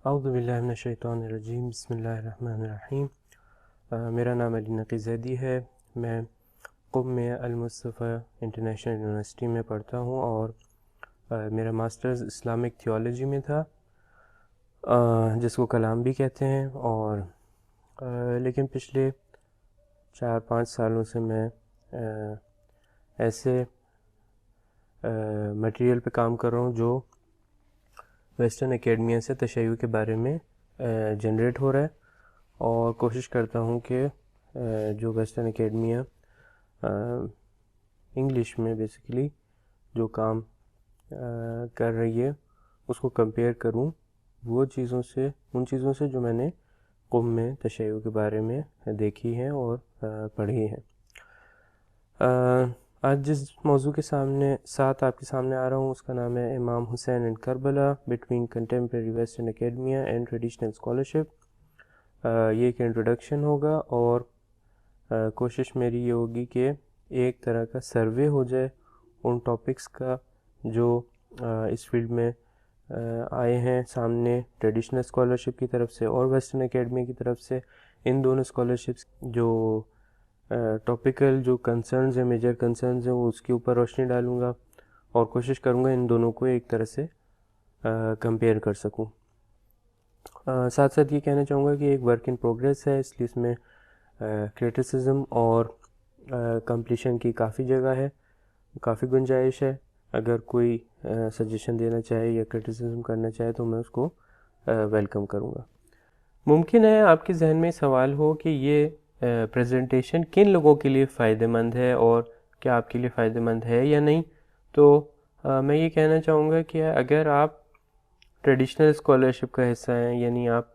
اعوذ باللہ من الشیطان الرجیم بسم اللہ الرحمن الرحیم۔ میرا نام علی نقی زیدی ہے۔ میں قم میں المصطفیٰ انٹرنیشنل یونیورسٹی میں پڑھتا ہوں اور میرا ماسٹرز اسلامک تھیولوجی میں تھا، جس کو کلام بھی کہتے ہیں، اور لیکن پچھلے 4-5 سالوں سے میں ایسے مٹیریل پہ کام کر رہا ہوں جو ویسٹرن اکیڈمیا سے تشیع کے بارے میں جنریٹ ہو رہا ہے، اور کوشش کرتا ہوں کہ جو ویسٹرن اکیڈمیا انگلش میں بیسیکلی جو کام کر رہی ہے اس کو کمپیئر کروں ان چیزوں سے جو میں نے قم میں تشیع کے بارے میں دیکھی ہیں اور پڑھی ہیں۔ آج جس موضوع کے ساتھ آپ کے سامنے آ رہا ہوں اس کا نام ہے Imam Hussain and Karbala between contemporary western academia and traditional scholarship. یہ ایک انٹروڈکشن ہوگا اور کوشش میری یہ ہوگی کہ ایک طرح کا سروے ہو جائے ان ٹاپکس کا جو اس فیلڈ میں آئے ہیں سامنے ٹریڈیشنل اسکالرشپ کی طرف سے اور ویسٹرن اکیڈمیا کی طرف سے۔ ان دونوں اسکالرشپس جو ٹاپیکل جو کنسرنز ہیں، میجر کنسرنز ہیں، وہ اس کے اوپر روشنی ڈالوں گا اور کوشش کروں گا ان دونوں کو ایک طرح سے کمپیئر کر سکوں۔ ساتھ ساتھ یہ کہنا چاہوں گا کہ ایک ورک ان پروگریس ہے، اس لیے اس میں کریٹیسزم اور کمپلیشن کی کافی جگہ ہے، کافی گنجائش ہے۔ اگر کوئی سجیشن دینا چاہے یا کریٹیسزم کرنا چاہے تو میں اس کو ویلکم کروں گا۔ ممکن ہے آپ کے ذہن میں سوال ہو کہ یہ پریزنٹیشن کن لوگوں کے لیے فائدہ مند ہے اور کیا آپ کے لیے فائدہ مند ہے یا نہیں، تو میں یہ کہنا چاہوں گا کہ اگر آپ ٹریڈیشنل اسکالرشپ کا حصہ ہیں، یعنی آپ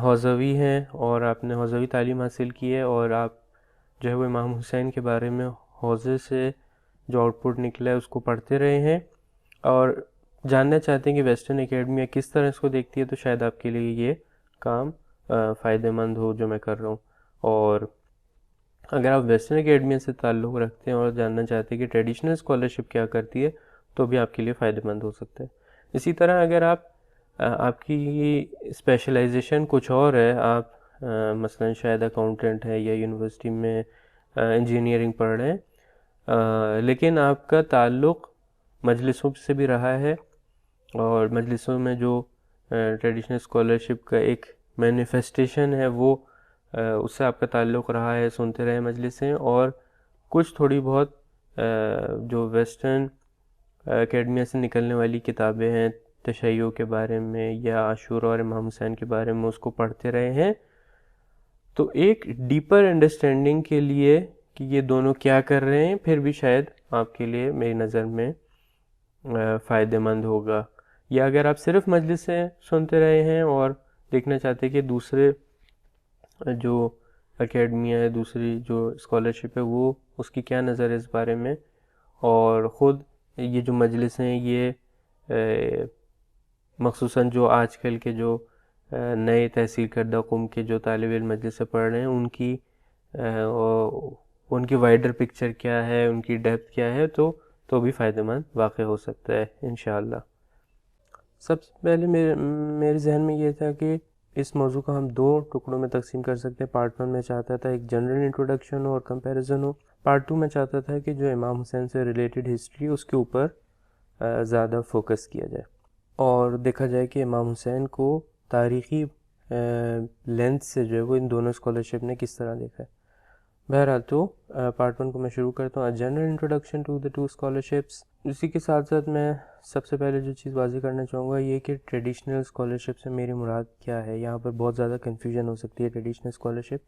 حوزوی ہیں اور آپ نے حوزوی تعلیم حاصل کی ہے اور آپ جو ہے وہ امام حسین کے بارے میں حوزے سے جو آؤٹ پٹ نکلا ہے اس کو پڑھتے رہے ہیں اور جاننا چاہتے ہیں کہ ویسٹرن اکیڈمیا کس طرح اس کو دیکھتی ہے، تو شاید آپ کے لیے یہ کام فائدہ مند ہو جو میں کر رہا ہوں۔ اور اگر آپ ویسٹرن اکیڈمیا سے تعلق رکھتے ہیں اور جاننا چاہتے ہیں کہ ٹریڈیشنل اسکالرشپ کیا کرتی ہے تو بھی آپ کے لیے فائدہ مند ہو سکتا ہے۔ اسی طرح اگر آپ کی اسپیشلائزیشن کچھ اور ہے، آپ مثلا شاید اکاؤنٹنٹ ہے یا یونیورسٹی میں انجینئرنگ پڑھ رہے ہیں، لیکن آپ کا تعلق مجلسوں سے بھی رہا ہے اور مجلسوں میں جو ٹریڈیشنل اسکالرشپ کا ایک مینیفیسٹیشن ہے وہ اس سے آپ کا تعلق رہا ہے، سنتے رہے مجلسیں، اور کچھ تھوڑی بہت جو ویسٹرن اکیڈمیا سے نکلنے والی کتابیں ہیں تشیع کے بارے میں یا عاشورہ اور امام حسین کے بارے میں اس کو پڑھتے رہے ہیں، تو ایک ڈیپر انڈرسٹینڈنگ کے لیے کہ یہ دونوں کیا کر رہے ہیں پھر بھی شاید آپ کے لیے میری نظر میں فائدہ مند ہوگا۔ یا اگر آپ صرف مجلس سے سنتے رہے ہیں اور دیکھنا چاہتے ہیں کہ دوسرے جو اکیڈمیا ہے، دوسری جو اسکالرشپ ہے، وہ اس کی کیا نظر ہے اس بارے میں، اور خود یہ جو مجلس ہیں یہ مخصوصاً جو آج کل کے جو نئے تحصیل کردہ قم کے جو طالب علم مجلس سے پڑھ رہے ہیں ان کی وائڈر پکچر کیا ہے، ان کی ڈیپتھ کیا ہے، تو بھی فائدہ مند واقع ہو سکتا ہے انشاءاللہ۔ سب سے پہلے میرے ذہن میں یہ تھا کہ اس موضوع کو ہم 2 ٹکڑوں میں تقسیم کر سکتے ہیں۔ پارٹ 1 میں چاہتا تھا ایک جنرل انٹروڈکشن اور کمپیریزن ہو، پارٹ 2 میں چاہتا تھا کہ جو امام حسین سے ریلیٹڈ ہسٹری اس کے اوپر زیادہ فوکس کیا جائے اور دیکھا جائے کہ امام حسین کو تاریخی لینتھ سے جو ہے وہ ان دونوں اسکالرشپ نے کس طرح دیکھا ہے۔ بہرحال تو پارٹ 1 کو میں شروع کرتا ہوں، general introduction to the 2 scholarships. اسی کے ساتھ ساتھ میں سب سے پہلے جو چیز واضح کرنا چاہوں گا یہ کہ ٹریڈیشنل اسکالرشپ سے میری مراد کیا ہے۔ یہاں پر بہت زیادہ کنفیوژن ہو سکتی ہے۔ ٹریڈیشنل اسکالرشپ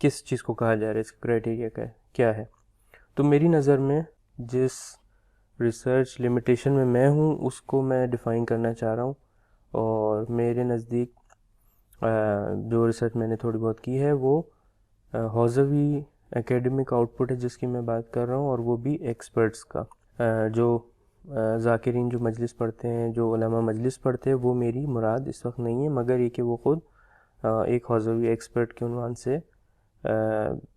کس چیز کو کہا جا رہا ہے، اس کا کرائٹیریا کیا ہے؟ تو میری نظر میں جس ریسرچ لمیٹیشن میں ہوں اس کو میں ڈیفائن کرنا چاہ رہا ہوں، اور میرے نزدیک جو ریسرچ میں نے تھوڑی بہت کی ہے وہ حوزوی اکیڈمک آؤٹ پٹ ہے جس کی میں بات کر رہا ہوں، اور وہ بھی ایکسپرٹس کا۔ جو ذاکرین جو مجلس پڑھتے ہیں، جو علماء مجلس پڑھتے ہیں، وہ میری مراد اس وقت نہیں ہے، مگر یہ کہ وہ خود ایک حوزوی ایکسپرٹ کے عنوان سے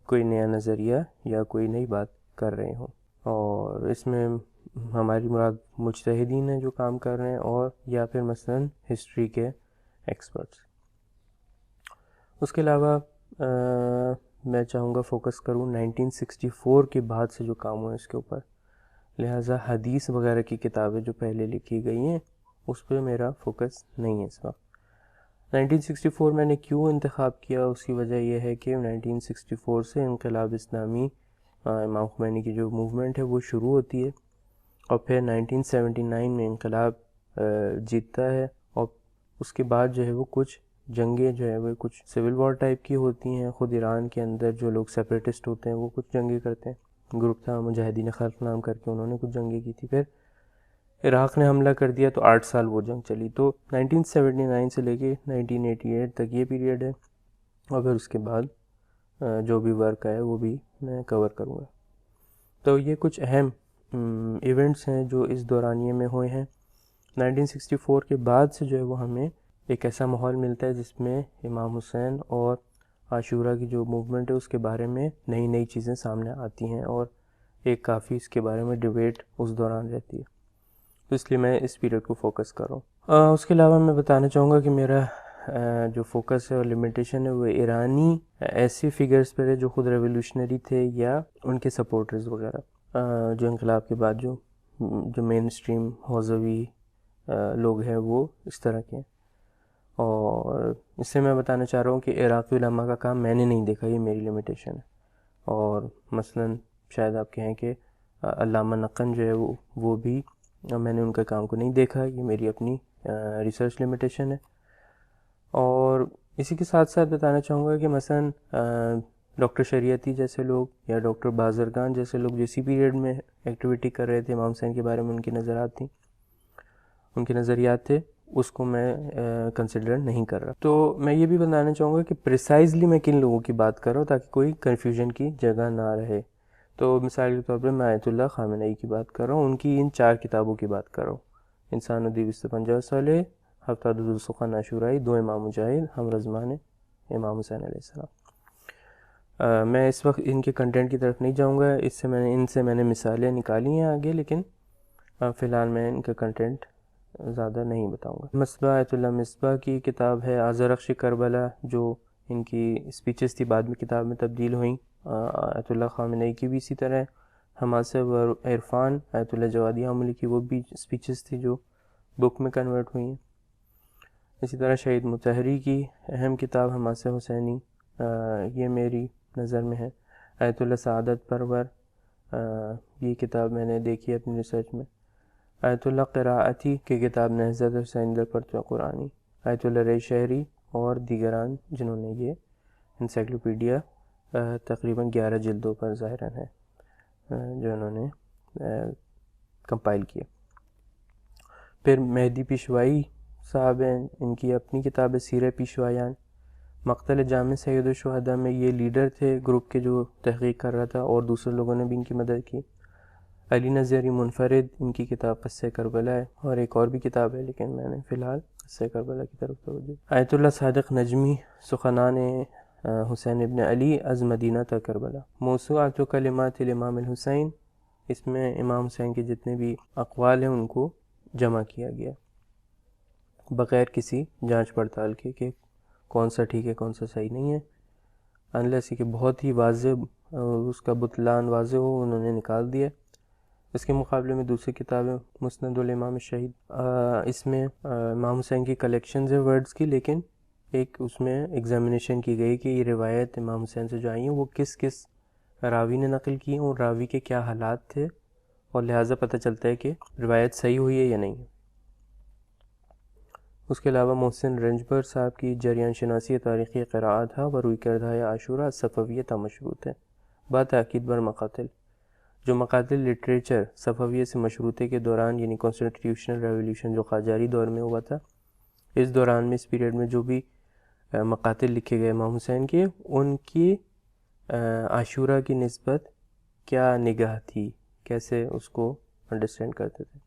کوئی نیا نظریہ یا کوئی نئی بات کر رہے ہوں۔ اور اس میں ہماری مراد مجتہدین ہیں جو کام کر رہے ہیں، اور یا پھر مثلاً ہسٹری کے ایکسپرٹس۔ اس کے علاوہ میں چاہوں گا فوکس کروں 1964 کے بعد سے جو کام ہوا ہے اس کے اوپر، لہٰذا حدیث وغیرہ کی کتابیں جو پہلے لکھی گئی ہیں اس پہ میرا فوکس نہیں ہے اس وقت۔ 1964 میں نے کیوں انتخاب کیا، اس کی وجہ یہ ہے کہ 1964 سے انقلاب اسلامی، امام خمینی کی جو موومنٹ ہے وہ شروع ہوتی ہے، اور پھر 1979 میں انقلاب جیتتا ہے، اور اس کے بعد جو ہے وہ کچھ جنگیں جو ہے وہ کچھ سول وار ٹائپ کی ہوتی ہیں، خود ایران کے اندر جو لوگ سیپریٹسٹ ہوتے ہیں وہ کچھ جنگیں کرتے ہیں، گروپ تھا مجاہدین خلق نام کر کے، انہوں نے کچھ جنگیں کی تھی، پھر عراق نے حملہ کر دیا تو 8 سال وہ جنگ چلی، تو 1979 سے لے کے 1988 تک یہ پیریڈ ہے، اور پھر اس کے بعد جو بھی ورک ہے وہ بھی میں کور کروں گا۔ تو یہ کچھ اہم ایونٹس ہیں جو اس دورانیے میں ہوئے ہیں۔ 1964 کے بعد سے جو ہے وہ ہمیں ایک ایسا ماحول ملتا ہے جس میں امام حسین اور عاشورہ کی جو موومنٹ ہے اس کے بارے میں نئی نئی چیزیں سامنے آتی ہیں، اور ایک کافی اس کے بارے میں ڈیبیٹ اس دوران رہتی ہے، تو اس لیے میں اس پیریڈ کو فوکس کر رہا ہوں۔ اس کے علاوہ میں بتانا چاہوں گا کہ میرا جو فوکس ہے اور لمیٹیشن ہے وہ ایرانی ایسے فگرز پر ہے جو خود ریولیوشنری تھے یا ان کے سپورٹرز وغیرہ، جو انقلاب کے بعد جو مین اسٹریم حوزوی لوگ ہیں وہ اس طرح کے ہیں۔ اور اس سے میں بتانا چاہ رہا ہوں کہ عراقی علماء کا کام میں نے نہیں دیکھا، یہ میری لمیٹیشن ہے، اور مثلاً شاید آپ کہیں کہ علامہ نقن جو ہے وہ بھی میں نے ان کے کام کو نہیں دیکھا، یہ میری اپنی ریسرچ لمیٹیشن ہے۔ اور اسی کے ساتھ ساتھ بتانا چاہوں گا کہ مثلاً ڈاکٹر شریعتی جیسے لوگ یا ڈاکٹر بازرگان جیسے لوگ جو اسی پیریڈ میں ایکٹیویٹی کر رہے تھے، امام حسین کے بارے میں ان کی نظرات تھیں، ان کے نظریات تھے، اس کو میں کنسیڈر نہیں کر رہا۔ تو میں یہ بھی بتانا چاہوں گا کہ پریسائزلی میں کن لوگوں کی بات کر رہا ہوں تاکہ کوئی کنفیوژن کی جگہ نہ رہے۔ تو مثال کے طور پر میں آیت اللہ خامنئی کی بات کر رہا ہوں، ان کی ان 4 کتابوں کی بات کر رہا ہوں، انسان الدین 250 سالے، ہفتہ دلسخن عاشورائی، 2 امام مجاہد، ہم رضمان امام حسین علیہ السلام۔ میں اس وقت ان کے کنٹینٹ کی طرف نہیں جاؤں گا، ان سے میں نے مثالیں نکالی ہیں آگے، لیکن فی الحال میں ان کا کنٹینٹ زیادہ نہیں بتاؤں گا۔ مصباح آیت اللہ مصباح کی کتاب ہے آذرخش کربلا، جو ان کی اسپیچز تھی بعد میں کتاب میں تبدیل ہوئیں۔ آیت اللہ خامنئی کی بھی اسی طرح ہے۔ حماسہ و عرفان آیت اللہ جوادی عاملی کی وہ بھی اسپیچز تھی جو بک میں کنورٹ ہوئی ہیں۔ اسی طرح شہید مطہری کی اہم کتاب حماسہ حسینی، یہ میری نظر میں ہے۔ آیت اللہ سعادت پرور، یہ کتاب میں نے دیکھی اپنی ریسرچ میں۔ آیت اللہ قراءتی کی کتاب نہضت حسین در پرتو قرآنی، آیت اللہ رئی شہری اور دیگران جنہوں نے یہ انسائکلوپیڈیا تقریباً 11 جلدوں پر ظاہراً ہے جو انہوں نے کمپائل کیا۔ پھر مہدی پیشوائی صاحب ہیں، ان کی اپنی کتاب ہے سیرہ پیشوایان۔ مقتل جامع سید الشہداء میں یہ لیڈر تھے گروپ کے جو تحقیق کر رہا تھا، اور دوسرے لوگوں نے بھی ان کی مدد کی۔ علی نظری منفرد، ان کی کتاب قصہ کربلا ہے، اور ایک اور بھی کتاب ہے لیکن میں نے فی الحال قصہ کربلا کی طرف توجہ۔ آیت اللہ صادق نجمی، سخنان حسین ابن علی از مدینہ تا کربلا، موسوعۃ کلمات الامام الحسین، اس میں امام حسین کے جتنے بھی اقوال ہیں ان کو جمع کیا گیا بغیر کسی جانچ پڑتال کے کہ کون سا ٹھیک ہے کون سا صحیح نہیں ہے، انلیس کہ بہت ہی واضح اس کا بطلان واضح ہو، انہوں نے نکال دیا۔ اس کے مقابلے میں دوسری کتابیں مسند الامام الشہید، اس میں امام حسین کی کلیکشنز ہیں ورڈز کی، لیکن ایک اس میں ایگزامینیشن کی گئی کہ یہ روایت امام حسین سے جو آئی ہیں وہ کس کس راوی نے نقل کی ہیں اور راوی کے کیا حالات تھے، اور لہٰذا پتہ چلتا ہے کہ روایت صحیح ہوئی ہے یا نہیں ہے۔ اس کے علاوہ محسن رنجبر صاحب کی جریان شناسی تاریخی قراءت ہے و روی کردہ عاشورہ صفویہ تا مشروط ہے، با تاکید بر مقاتل، جو مقاتل لٹریچر صفویہ سے مشروطے کے دوران یعنی کانسٹیٹیوشنل ریولیوشن جو قاجاری دور میں ہوا تھا، اس دوران میں اس پیریڈ میں جو بھی مقاتل لکھے گئے امام حسین کے، ان کی عاشورہ کی نسبت کیا نگاہ تھی، کیسے اس کو انڈرسٹینڈ کرتے تھے۔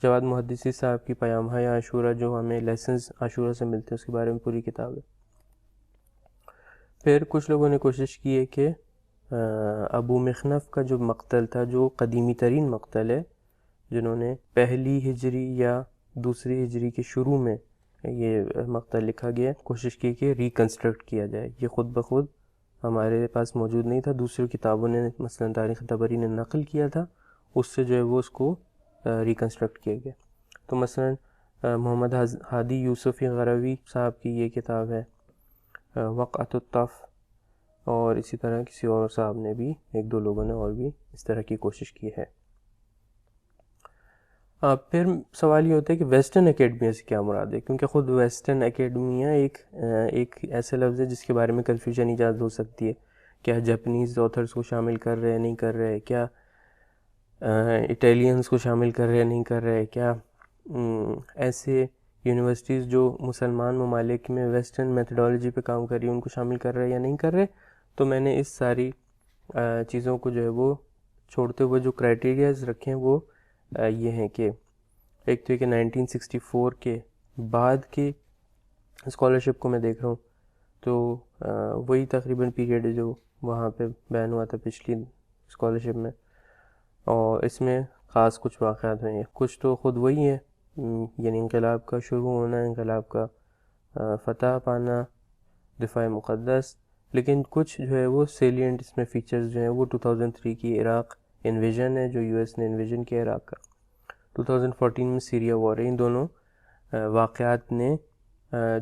جواد محدثی صاحب کی پیامہائے عاشورہ جو ہمیں لیسنز عاشورہ سے ملتے ہیں، اس کے بارے میں پوری کتاب ہے۔ پھر کچھ لوگوں نے کوشش کی ہے کہ ابو مخنف کا جو مقتل تھا جو قدیمی ترین مقتل ہے، جنہوں نے پہلی ہجری یا دوسری ہجری کے شروع میں یہ مقطع لکھا گیا، کوشش کی کہ ریکنسٹرکٹ کیا جائے. یہ خود بخود ہمارے پاس موجود نہیں تھا، دوسری کتابوں نے مثلا تاریخ طبری نے نقل کیا تھا، اس سے جو ہے وہ اس کو ریکنسٹرکٹ کیا گیا. تو مثلا محمد ہادی یوسفی غروی صاحب کی یہ کتاب ہے وقعۃ الطف، اور اسی طرح کسی اور صاحب نے بھی، ایک دو لوگوں نے اور بھی اس طرح کی کوشش کی ہے. پھر سوال یہ ہوتا ہے کہ ویسٹرن اکیڈمیا سے کیا مراد ہے، کیونکہ خود ویسٹرن اکیڈمیا ایک ایسا لفظ ہے جس کے بارے میں کنفیوژن ایجاد ہو سکتی ہے. کیا جاپنیز آتھرز کو شامل کر رہے ہیں، نہیں کر رہے، کیا اٹیلینز کو شامل کر رہے ہیں، نہیں کر رہے، کیا ایسے یونیورسٹیز جو مسلمان ممالک میں ویسٹرن میتھڈالوجی پہ کام کر رہی ہیں ان کو شامل کر رہے ہیں یا نہیں کر رہے. تو میں نے اس ساری چیزوں کو جو ہے وہ چھوڑتے ہوئے جو کرائٹیریاز رکھے ہیں وہ یہ ہیں کہ ایک تو یہ کہ 1964 کے بعد کی اسکالرشپ کو میں دیکھ رہا ہوں، تو وہی تقریباً پیریڈ ہے جو وہاں پہ بین ہوا تھا پچھلی اسکالرشپ میں، اور اس میں خاص کچھ واقعات ہوئے ہیں. کچھ تو خود وہی ہیں، یعنی انقلاب کا شروع ہونا، انقلاب کا فتح پانا، دفاع مقدس، لیکن کچھ جو ہے وہ سیلینٹ اس میں فیچرز جو ہیں وہ 2003 کی عراق انویژن ہے جو یو ایس نے انویژن کیا عراق کا، 2014 میں سیریا وار ہے. ان دونوں واقعات نے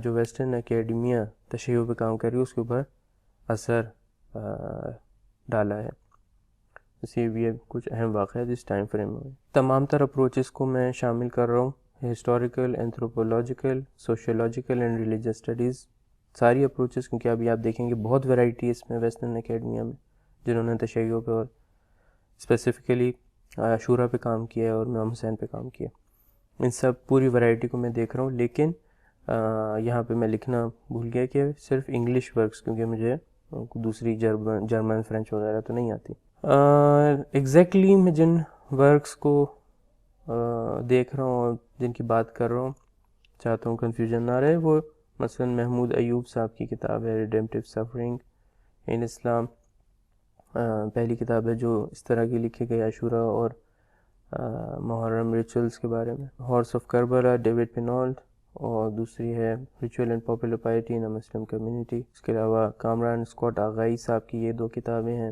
جو ویسٹرن اکیڈمیا تشیع پہ کام کر رہی ہے اس کے اوپر اثر ڈالا ہے. اسی بھی کچھ اہم واقعات اس ٹائم فریم میں. تمام تر اپروچز کو میں شامل کر رہا ہوں، historical, anthropological, sociological and religious studies, ساری اپروچز، کیونکہ ابھی آپ دیکھیں گے بہت ویرائٹی ہے اس میں ویسٹرن اکیڈمیا میں، جنہوں نے تشیع پہ اور اسپیسیفکلی عاشورہ پہ کام کیا ہے اور امام حسین پہ کام کیا. ان سب پوری ویرائٹی کو میں دیکھ رہا ہوں، لیکن یہاں پہ میں لکھنا بھول گیا کہ صرف انگلش ورکس، کیونکہ مجھے دوسری جرمن فرینچ وغیرہ تو نہیں آتی. ایگزیکٹلی میں جن ورکس کو دیکھ رہا ہوں اور جن کی بات کر رہا ہوں، چاہتا ہوں کنفیوژن نہ رہے، وہ مثلا محمود ایوب صاحب کی کتاب ہے ریڈیمپٹیو سفرنگ ان اسلام، پہلی کتاب ہے جو اس طرح کی لکھی گئی عاشورہ اور محرم ریچولز کے بارے میں. Horse of Karbala David Pinault, اور دوسری ہے ritual and popular piety in Muslim community. اس کے علاوہ کامران اسکاٹ آغائی صاحب کی یہ 2 کتابیں ہیں.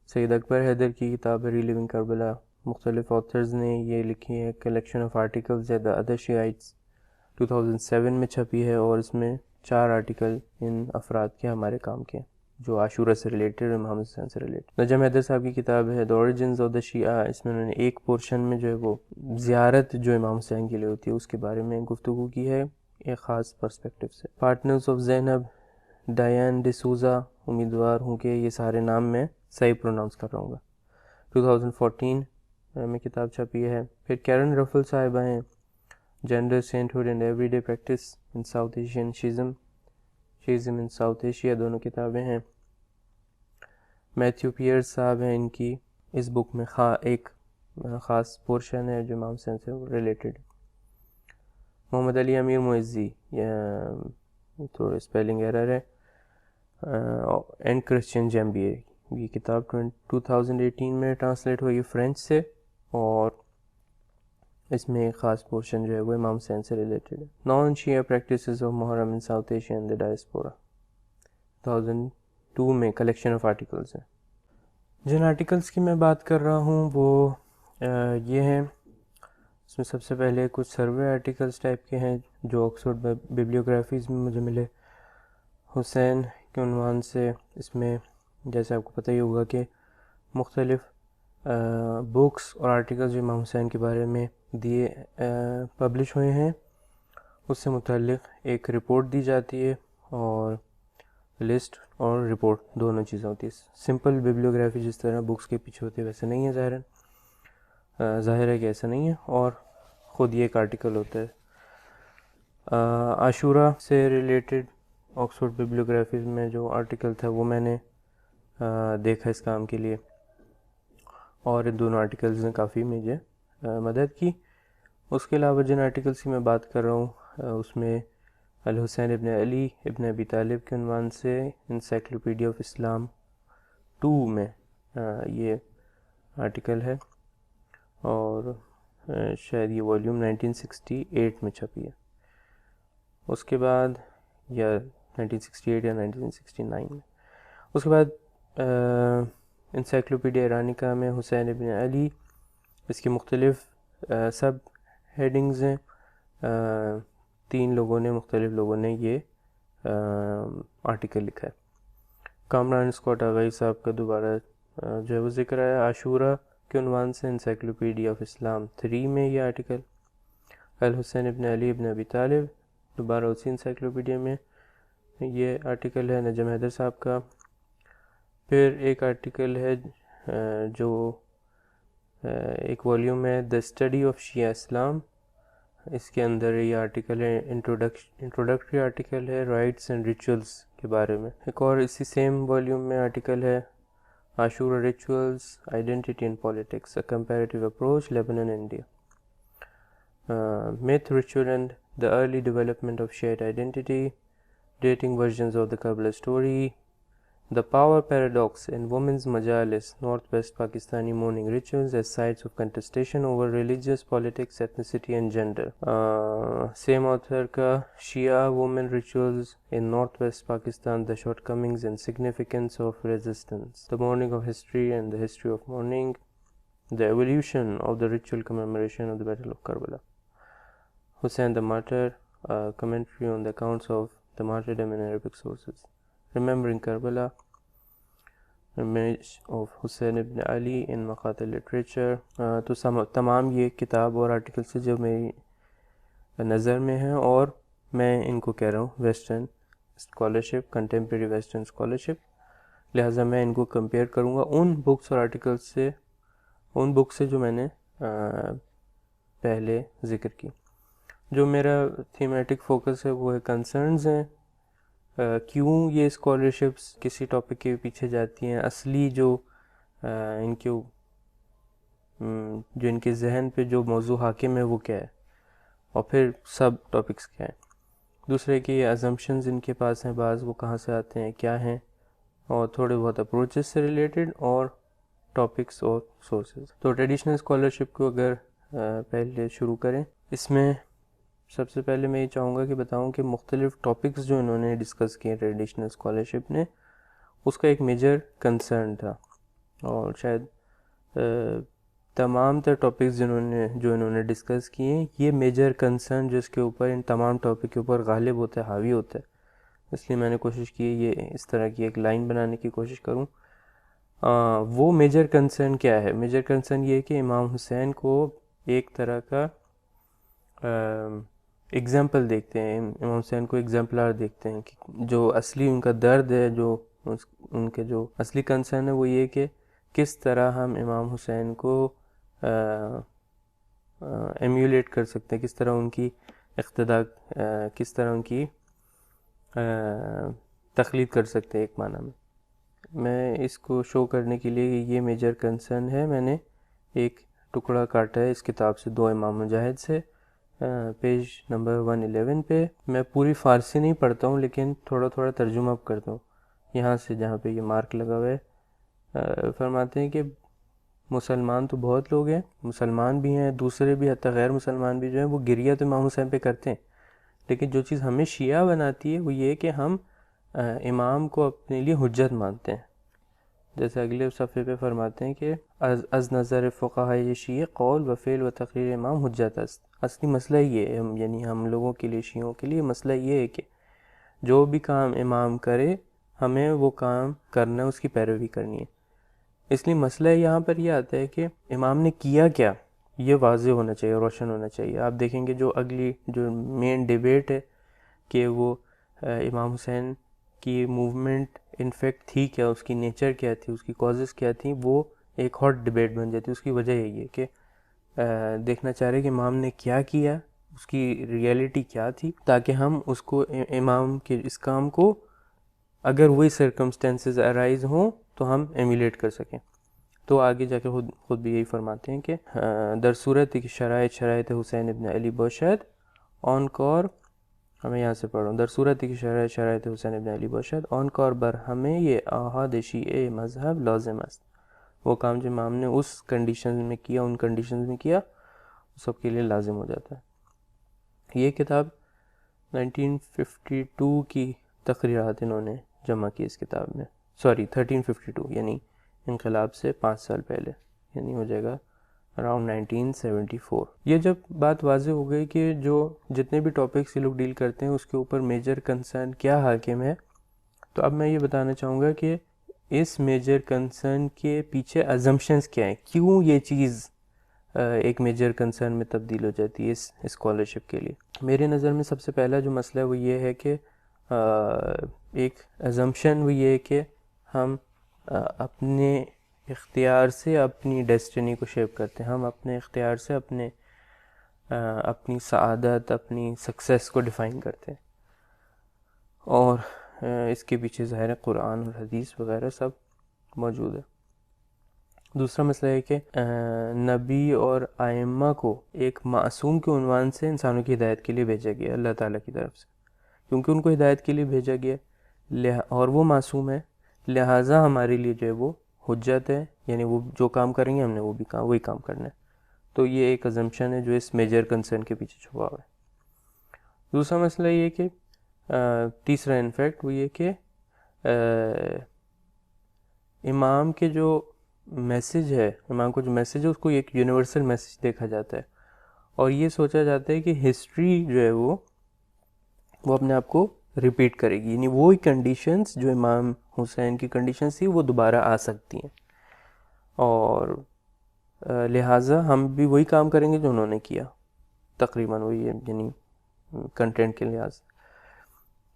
سید اکبر حیدر کی کتاب ہے ری لیونگ کربلا. مختلف آتھرز نے یہ لکھی ہے کلیکشن آف آرٹیکلز ہے دا ادر شیعائٹس، 2007 میں چھپی ہے، اور اس میں 4 آرٹیکل ان افراد کے ہمارے کام کے جو عاشورہ سے ریلیٹڈ اور محمد حسین سے ریلیٹڈ. نجم حیدر صاحب کی کتاب ہے دا اوریجنز آف دا شیعہ، اس میں انہوں نے ایک پورشن میں جو ہے وہ زیارت جو امام حسین کے لیے ہوتی ہے اس کے بارے میں گفتگو کی ہے ایک خاص پرسپیکٹیو سے. Partners of Zainab, ڈیان D Souza, امیدوار ہوں کہ یہ سارے نام میں صحیح پروناؤنس کر رہا ہوں گا، 2014 میں کتاب چھپی ہے. پھر کیرن رفل صاحبہ ہیں gender sainthood and everyday practice in South Asian Shiism in South Asia, دونوں کتابیں ہیں. میتھیو پیئرز صاحب ہیں، ان کی اس بک میں ایک خاص پورشن ہے جو امام حسین سے ریلیٹڈ. محمد علی امیر معزی، تھوڑے اسپیلنگ ایرر ہے، اینڈ کرسچین جیمبیے، یہ کتاب 2018 میں ٹرانسلیٹ ہوئی فرینچ سے، اور اس میں ایک خاص پورشن جو ہے وہ امام حسین سے ریلیٹڈ ہے. Non Shia practices of Muharram in South Asia and the diaspora, 2002 میں کلیکشن آف آرٹیکلز ہے. جن آرٹیکلز کی میں بات کر رہا ہوں وہ یہ ہیں، اس میں سب سے پہلے کچھ سروے آرٹیکلز ٹائپ کے ہیں جو آکسفورڈ بیبلیوگرافیز میں مجھے ملے حسین کے عنوان سے. اس میں جیسے آپ کو پتہ ہی ہوگا کہ مختلف بکس اور آرٹیکلز جو امام حسین کے بارے میں پبلش ہوئے ہیں اس سے متعلق ایک رپورٹ دی جاتی ہے، اور لسٹ اور رپورٹ دونوں چیزیں ہوتی ہیں. سمپل بیبلیوگرافی جس طرح بکس کے پیچھے ہوتے ویسے نہیں ہے، ظاہر ہے کہ ایسا نہیں ہے، اور خود یہ ایک آرٹیکل ہوتا ہے. عاشورہ سے ریلیٹڈ آکسفورڈ بیبلیوگرافیز میں جو آرٹیکل تھا وہ میں نے دیکھا اس کام کے لیے، اور ان دونوں آرٹیکلز نے کافی مجھے مدد کی. اس کے علاوہ جن آرٹیکلس کی میں بات کر رہا ہوں اس میں الحسین ابن علی ابن ابی طالب کے عنوان سے انسائکلوپیڈیا آف اسلام 2 میں یہ آرٹیکل ہے. اور شاید یہ والیوم 1968 میں چھپی ہے. اس کے بعد یا 1968 یا 1969 میں. اس کے بعد انسائکلوپیڈیا ایرانیکا میں حسین ابن علی، اس کی مختلف سب ہیڈنگز ہیں. 3 مختلف لوگوں نے یہ آرٹیکل لکھا ہے. کامران اسکاٹ آغائی صاحب کا دوبارہ جو ہے وہ ذکر ہے عاشورہ کے عنوان سے انسائکلوپیڈیا آف اسلام 3 میں یہ آرٹیکل. الحسین ابن علی ابن ابی طالب دوبارہ اسی انسائکلوپیڈیا میں یہ آرٹیکل ہے نجم حیدر صاحب کا. پھر ایک آرٹیکل ہے جو ایک والیوم ہے دا اسٹڈی آف شیعہ اسلام، اس کے اندر یہ آرٹیکل ہے انٹروڈکٹری آرٹیکل ہے رائٹس اینڈ ریچولز کے بارے میں. ایک اور اسی سیم والیوم میں آرٹیکل ہے Ashura rituals identity and politics a comparative approach Lebanon India. myth, ritual and the early development of shared identity, dating versions of the Karbala story, the power paradox in women's majalis, northwest Pakistani mourning rituals as sites of contestation over religious, politics, ethnicity and gender. Same author ka Shia women rituals in northwest Pakistan, the shortcomings and significance of resistance, the mourning of history and the history of mourning, the evolution of the ritual commemoration of the Battle of Karbala. Hussein the Martyr, commentary on the accounts of the martyrdom in Arabic sources. Remembering Karbala, image of Hussein ibn Ali in Maqatil literature. تو تمام یہ کتاب اور article سے جو میری نظر میں ہیں اور میں ان کو کہہ رہا ہوں western scholarship, contemporary western scholarship, لہٰذا میں ان کو کمپیئر کروں گا ان بکس اور آرٹیکلس سے، ان بکس سے جو میں نے پہلے ذکر کی. جو میرا تھیمیٹک فوکس ہے وہ ہے کنسرنز ہیں، کیوں یہ اسکالرشپس کسی ٹاپک کے پیچھے جاتی ہیں، اصلی جو ان کے ذہن پہ جو موضوع حاکم ہے وہ کیا ہے، اور پھر سب ٹاپکس کیا ہیں. دوسرے کہ یہ ازمپشنز ان کے پاس ہیں بعض، وہ کہاں سے آتے ہیں، کیا ہیں، اور تھوڑے بہت اپروچز سے ریلیٹڈ اور ٹاپکس اور سورسز. تو ٹریڈیشنل اسکالرشپ کو اگر پہلے شروع کریں، اس میں سب سے پہلے میں یہ چاہوں گا کہ بتاؤں کہ مختلف ٹاپکس جو انہوں نے ڈسکس کیے ٹریڈیشنل اسکالرشپ نے، اس کا ایک میجر کنسرن تھا، اور شاید تمام تر ٹاپکس جو انہوں نے ڈسکس کیے، یہ میجر کنسرن جو اس کے اوپر ان تمام ٹاپک کے اوپر غالب ہوتا ہے، حاوی ہوتا ہے. اس لیے میں نے کوشش کی یہ اس طرح کی ایک لائن بنانے کی کوشش کروں. وہ میجر کنسرن کیا ہے؟ میجر کنسرن یہ ہے کہ امام حسین کو ایک طرح کا ایگزامپل دیکھتے ہیں، امام حسین کو ایگزامپلار دیکھتے ہیں کہ جو اصلی ان کا درد ہے، جو ان کے جو اصلی کنسرن ہے وہ یہ کہ کس طرح ہم امام حسین کو ایمیولیٹ کر سکتے ہیں، کس طرح ان کی اقتداء، کس طرح ان کی تقلید کر سکتے ہیں ایک معنی میں. میں اس کو شو کرنے کے لیے یہ میجر کنسرن ہے، میں نے ایک ٹکڑا کاٹا ہے اس کتاب سے، 2 امام مجاہد سے، پیج نمبر 111 پہ. میں پوری فارسی نہیں پڑھتا ہوں لیکن تھوڑا تھوڑا ترجمہ اب کرتا ہوں یہاں سے جہاں پہ یہ مارک لگا ہوا ہے. فرماتے ہیں کہ مسلمان تو بہت لوگ ہیں، مسلمان بھی ہیں، دوسرے بھی، حتیٰ غیر مسلمان بھی جو ہیں، وہ گریہ تو امام حسین پہ کرتے ہیں، لیکن جو چیز ہمیں شیعہ بناتی ہے وہ یہ کہ ہم امام کو اپنے لیے حجت مانتے ہیں. جیسے اگلے صفحے پہ فرماتے ہیں کہ از نظر فقہاء شیعہ قول و فعل و تقریر امام حجت است. اصلی مسئلہ یہ ہے، یعنی ہم لوگوں کے لیے، شیعوں کے لیے مسئلہ یہ ہے کہ جو بھی کام امام کرے ہمیں وہ کام کرنا، اس کی پیروی کرنی ہے. اس لیے مسئلہ یہاں پر یہ آتا ہے کہ امام نے کیا کیا، یہ واضح ہونا چاہیے، روشن ہونا چاہیے. آپ دیکھیں گے جو اگلی جو مین ڈیبیٹ ہے کہ وہ امام حسین کی موومنٹ انفیکٹ تھی کیا، اس کی نیچر کیا تھی، اس کی کازز کیا تھیں، وہ ایک ہاٹ ڈیبیٹ بن جاتی ہے. اس کی وجہ یہی ہے کہ دیکھنا چاہ رہے کہ امام نے کیا کیا، اس کی ریئلٹی کیا تھی، تاکہ ہم اس کو امام کے اس کام کو اگر وہی سرکمسٹینسز ارائز ہوں تو ہم ایمیلیٹ کر سکیں. تو آگے جا کے خود بھی یہی فرماتے ہیں کہ در صورت کی شرائط حسین ابن علی باشد آن کار، ہمیں یہاں سے پڑھ رہا ہوں، در صورت کی شرائط حسین ابن علی باشد آن کار بر ہمیں یہ احاد شیعہ مذہب لازم است. وہ کام جو امام نے اس کنڈیشن میں کیا، ان کنڈیشنز میں کیا، سب کے لیے لازم ہو جاتا ہے۔ یہ کتاب 1952 کی تقریرات انہوں نے جمع کی اس کتاب میں، 1352 یعنی انقلاب سے 5 سال پہلے، یعنی ہو جائے گا اراؤنڈ 1974۔ یہ جب بات واضح ہو گئی کہ جو جتنے بھی ٹاپکس یہ لوگ ڈیل کرتے ہیں اس کے اوپر میجر کنسرن کیا حاکم ہے، تو اب میں یہ بتانا چاہوں گا کہ اس میجر کنسرن کے پیچھے ازمپشنز کیا ہیں، کیوں یہ چیز ایک میجر کنسرن میں تبدیل ہو جاتی ہے اس اسکالرشپ کے لیے۔ میرے نظر میں سب سے پہلا جو مسئلہ ہے وہ یہ ہے کہ ایک ازمپشن وہ یہ ہے کہ ہم اپنے اختیار سے اپنی ڈیسٹنی کو شیپ کرتے ہیں، ہم اپنے اختیار سے اپنی سعادت، اپنی سکسیس کو ڈیفائن کرتے ہیں، اور اس کے پیچھے ظاہر ہے قرآن اور حدیث وغیرہ سب موجود ہے۔ دوسرا مسئلہ ہے کہ نبی اور ائمہ کو ایک معصوم کے عنوان سے انسانوں کی ہدایت کے لیے بھیجا گیا اللہ تعالیٰ کی طرف سے، کیونکہ ان کو ہدایت کے لیے بھیجا گیا اور وہ معصوم ہے، لہٰذا ہمارے لیے جو ہے وہ حجت ہے، یعنی وہ جو کام کریں گے ہم نے وہی کام کرنا ہے۔ تو یہ ایک ازمپشن ہے جو اس میجر کنسرن کے پیچھے چھپا ہوا ہے۔ دوسرا مسئلہ یہ کہ تیسرا انفیکٹ وہ یہ کہ امام کے جو میسج ہے، امام کو جو میسج ہے اس کو ایک یونیورسل میسج دیکھا جاتا ہے، اور یہ سوچا جاتا ہے کہ ہسٹری جو ہے وہ اپنے آپ کو ریپیٹ کرے گی، یعنی وہی کنڈیشنز جو امام حسین کی کنڈیشنز تھی وہ دوبارہ آ سکتی ہیں، اور لہٰذا ہم بھی وہی کام کریں گے جو انہوں نے کیا، تقریباً وہی ہے، یعنی کنٹینٹ کے لحاظ سے۔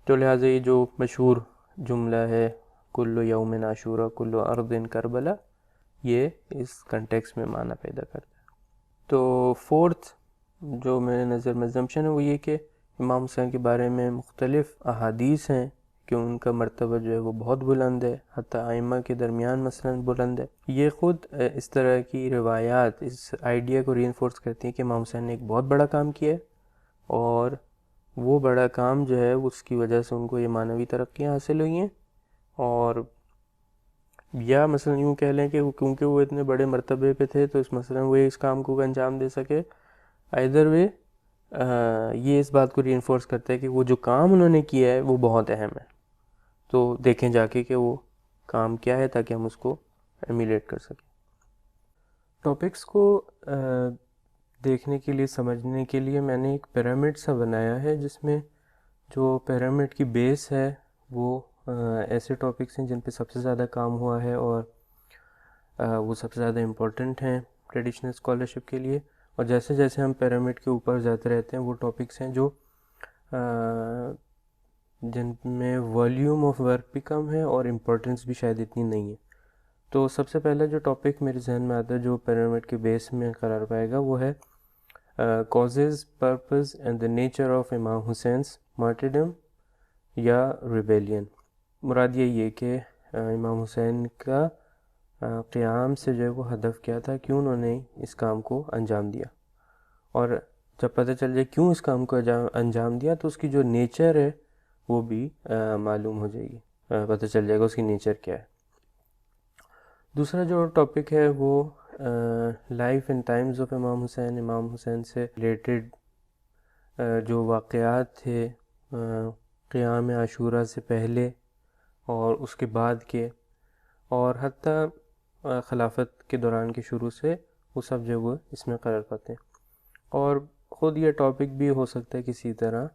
تو لہٰذا یہ جو مشہور جملہ ہے کل یوم عاشورہ کل ارض کربلا، یہ اس کنٹیکس میں معنی پیدا کرتا ہے۔ تو فورتھ جو میرے نظر میں ازمپشن ہے وہ یہ کہ امام حسین کے بارے میں مختلف احادیث ہیں کہ ان کا مرتبہ جو ہے وہ بہت بلند ہے، حتیٰ ائمہ کے درمیان مثلاً بلند ہے۔ یہ خود اس طرح کی روایات اس آئیڈیا کو ری انفورس کرتی ہیں کہ امام حسین نے ایک بہت بڑا کام کیا ہے، اور وہ بڑا کام جو ہے اس کی وجہ سے ان کو یہ معنوی ترقیاں حاصل ہوئی ہیں، اور یا مثلا یوں کہہ لیں کہ کیونکہ وہ اتنے بڑے مرتبے پہ تھے تو مثلا وہ اس کام کو انجام دے سکے۔ ایدر وے یہ اس بات کو ری انفورس کرتا ہے کہ وہ جو کام انہوں نے کیا ہے وہ بہت اہم ہے، تو دیکھیں جا کے کہ وہ کام کیا ہے تاکہ ہم اس کو ایمیلیٹ کر سکیں۔ ٹاپکس کو دیکھنے کے لیے، سمجھنے کے لیے میں نے ایک پیرامڈ سا بنایا ہے، جس میں جو پیرامڈ کی بیس ہے وہ ایسے ٹاپکس ہیں جن پہ سب سے زیادہ کام ہوا ہے اور وہ سب سے زیادہ امپورٹنٹ ہیں ٹریڈیشنل اسکالرشپ کے لیے، اور جیسے جیسے ہم پیرامڈ کے اوپر جاتے رہتے ہیں وہ ٹاپکس ہیں جو جن میں والیوم آف ورک بھی کم ہے اور امپورٹنس بھی شاید اتنی نہیں ہے۔ تو سب سے پہلا جو ٹاپک میرے ذہن میں آتا ہے جو پیرامڈ کے بیس میں قرار پائے گا وہ ہے causes, purpose and the nature of امام حسین's martyrdom یا ریبیلین۔ مراد یہی ہے کہ امام حسین کا قیام سے جو ہے وہ ہدف کیا تھا، کیوں انہوں نے اس کام کو انجام دیا، اور جب پتہ چل جائے کیوں اس کام کو انجام دیا تو اس کی جو نیچر ہے وہ بھی معلوم ہو جائے گی، پتہ چل جائے گا اس کی نیچر کیا ہے۔ دوسرا جو ٹاپک ہے وہ لائف اینڈ ٹائمز آف امام حسین، امام حسین سے ریلیٹڈ جو واقعات تھے قیام عاشورہ سے پہلے اور اس کے بعد کے، اور حتیٰ خلافت کے دوران کے شروع سے، وہ سب جو وہ اس میں قرار پاتے ہیں، اور خود یہ ٹاپک بھی ہو سکتا ہے کسی طرح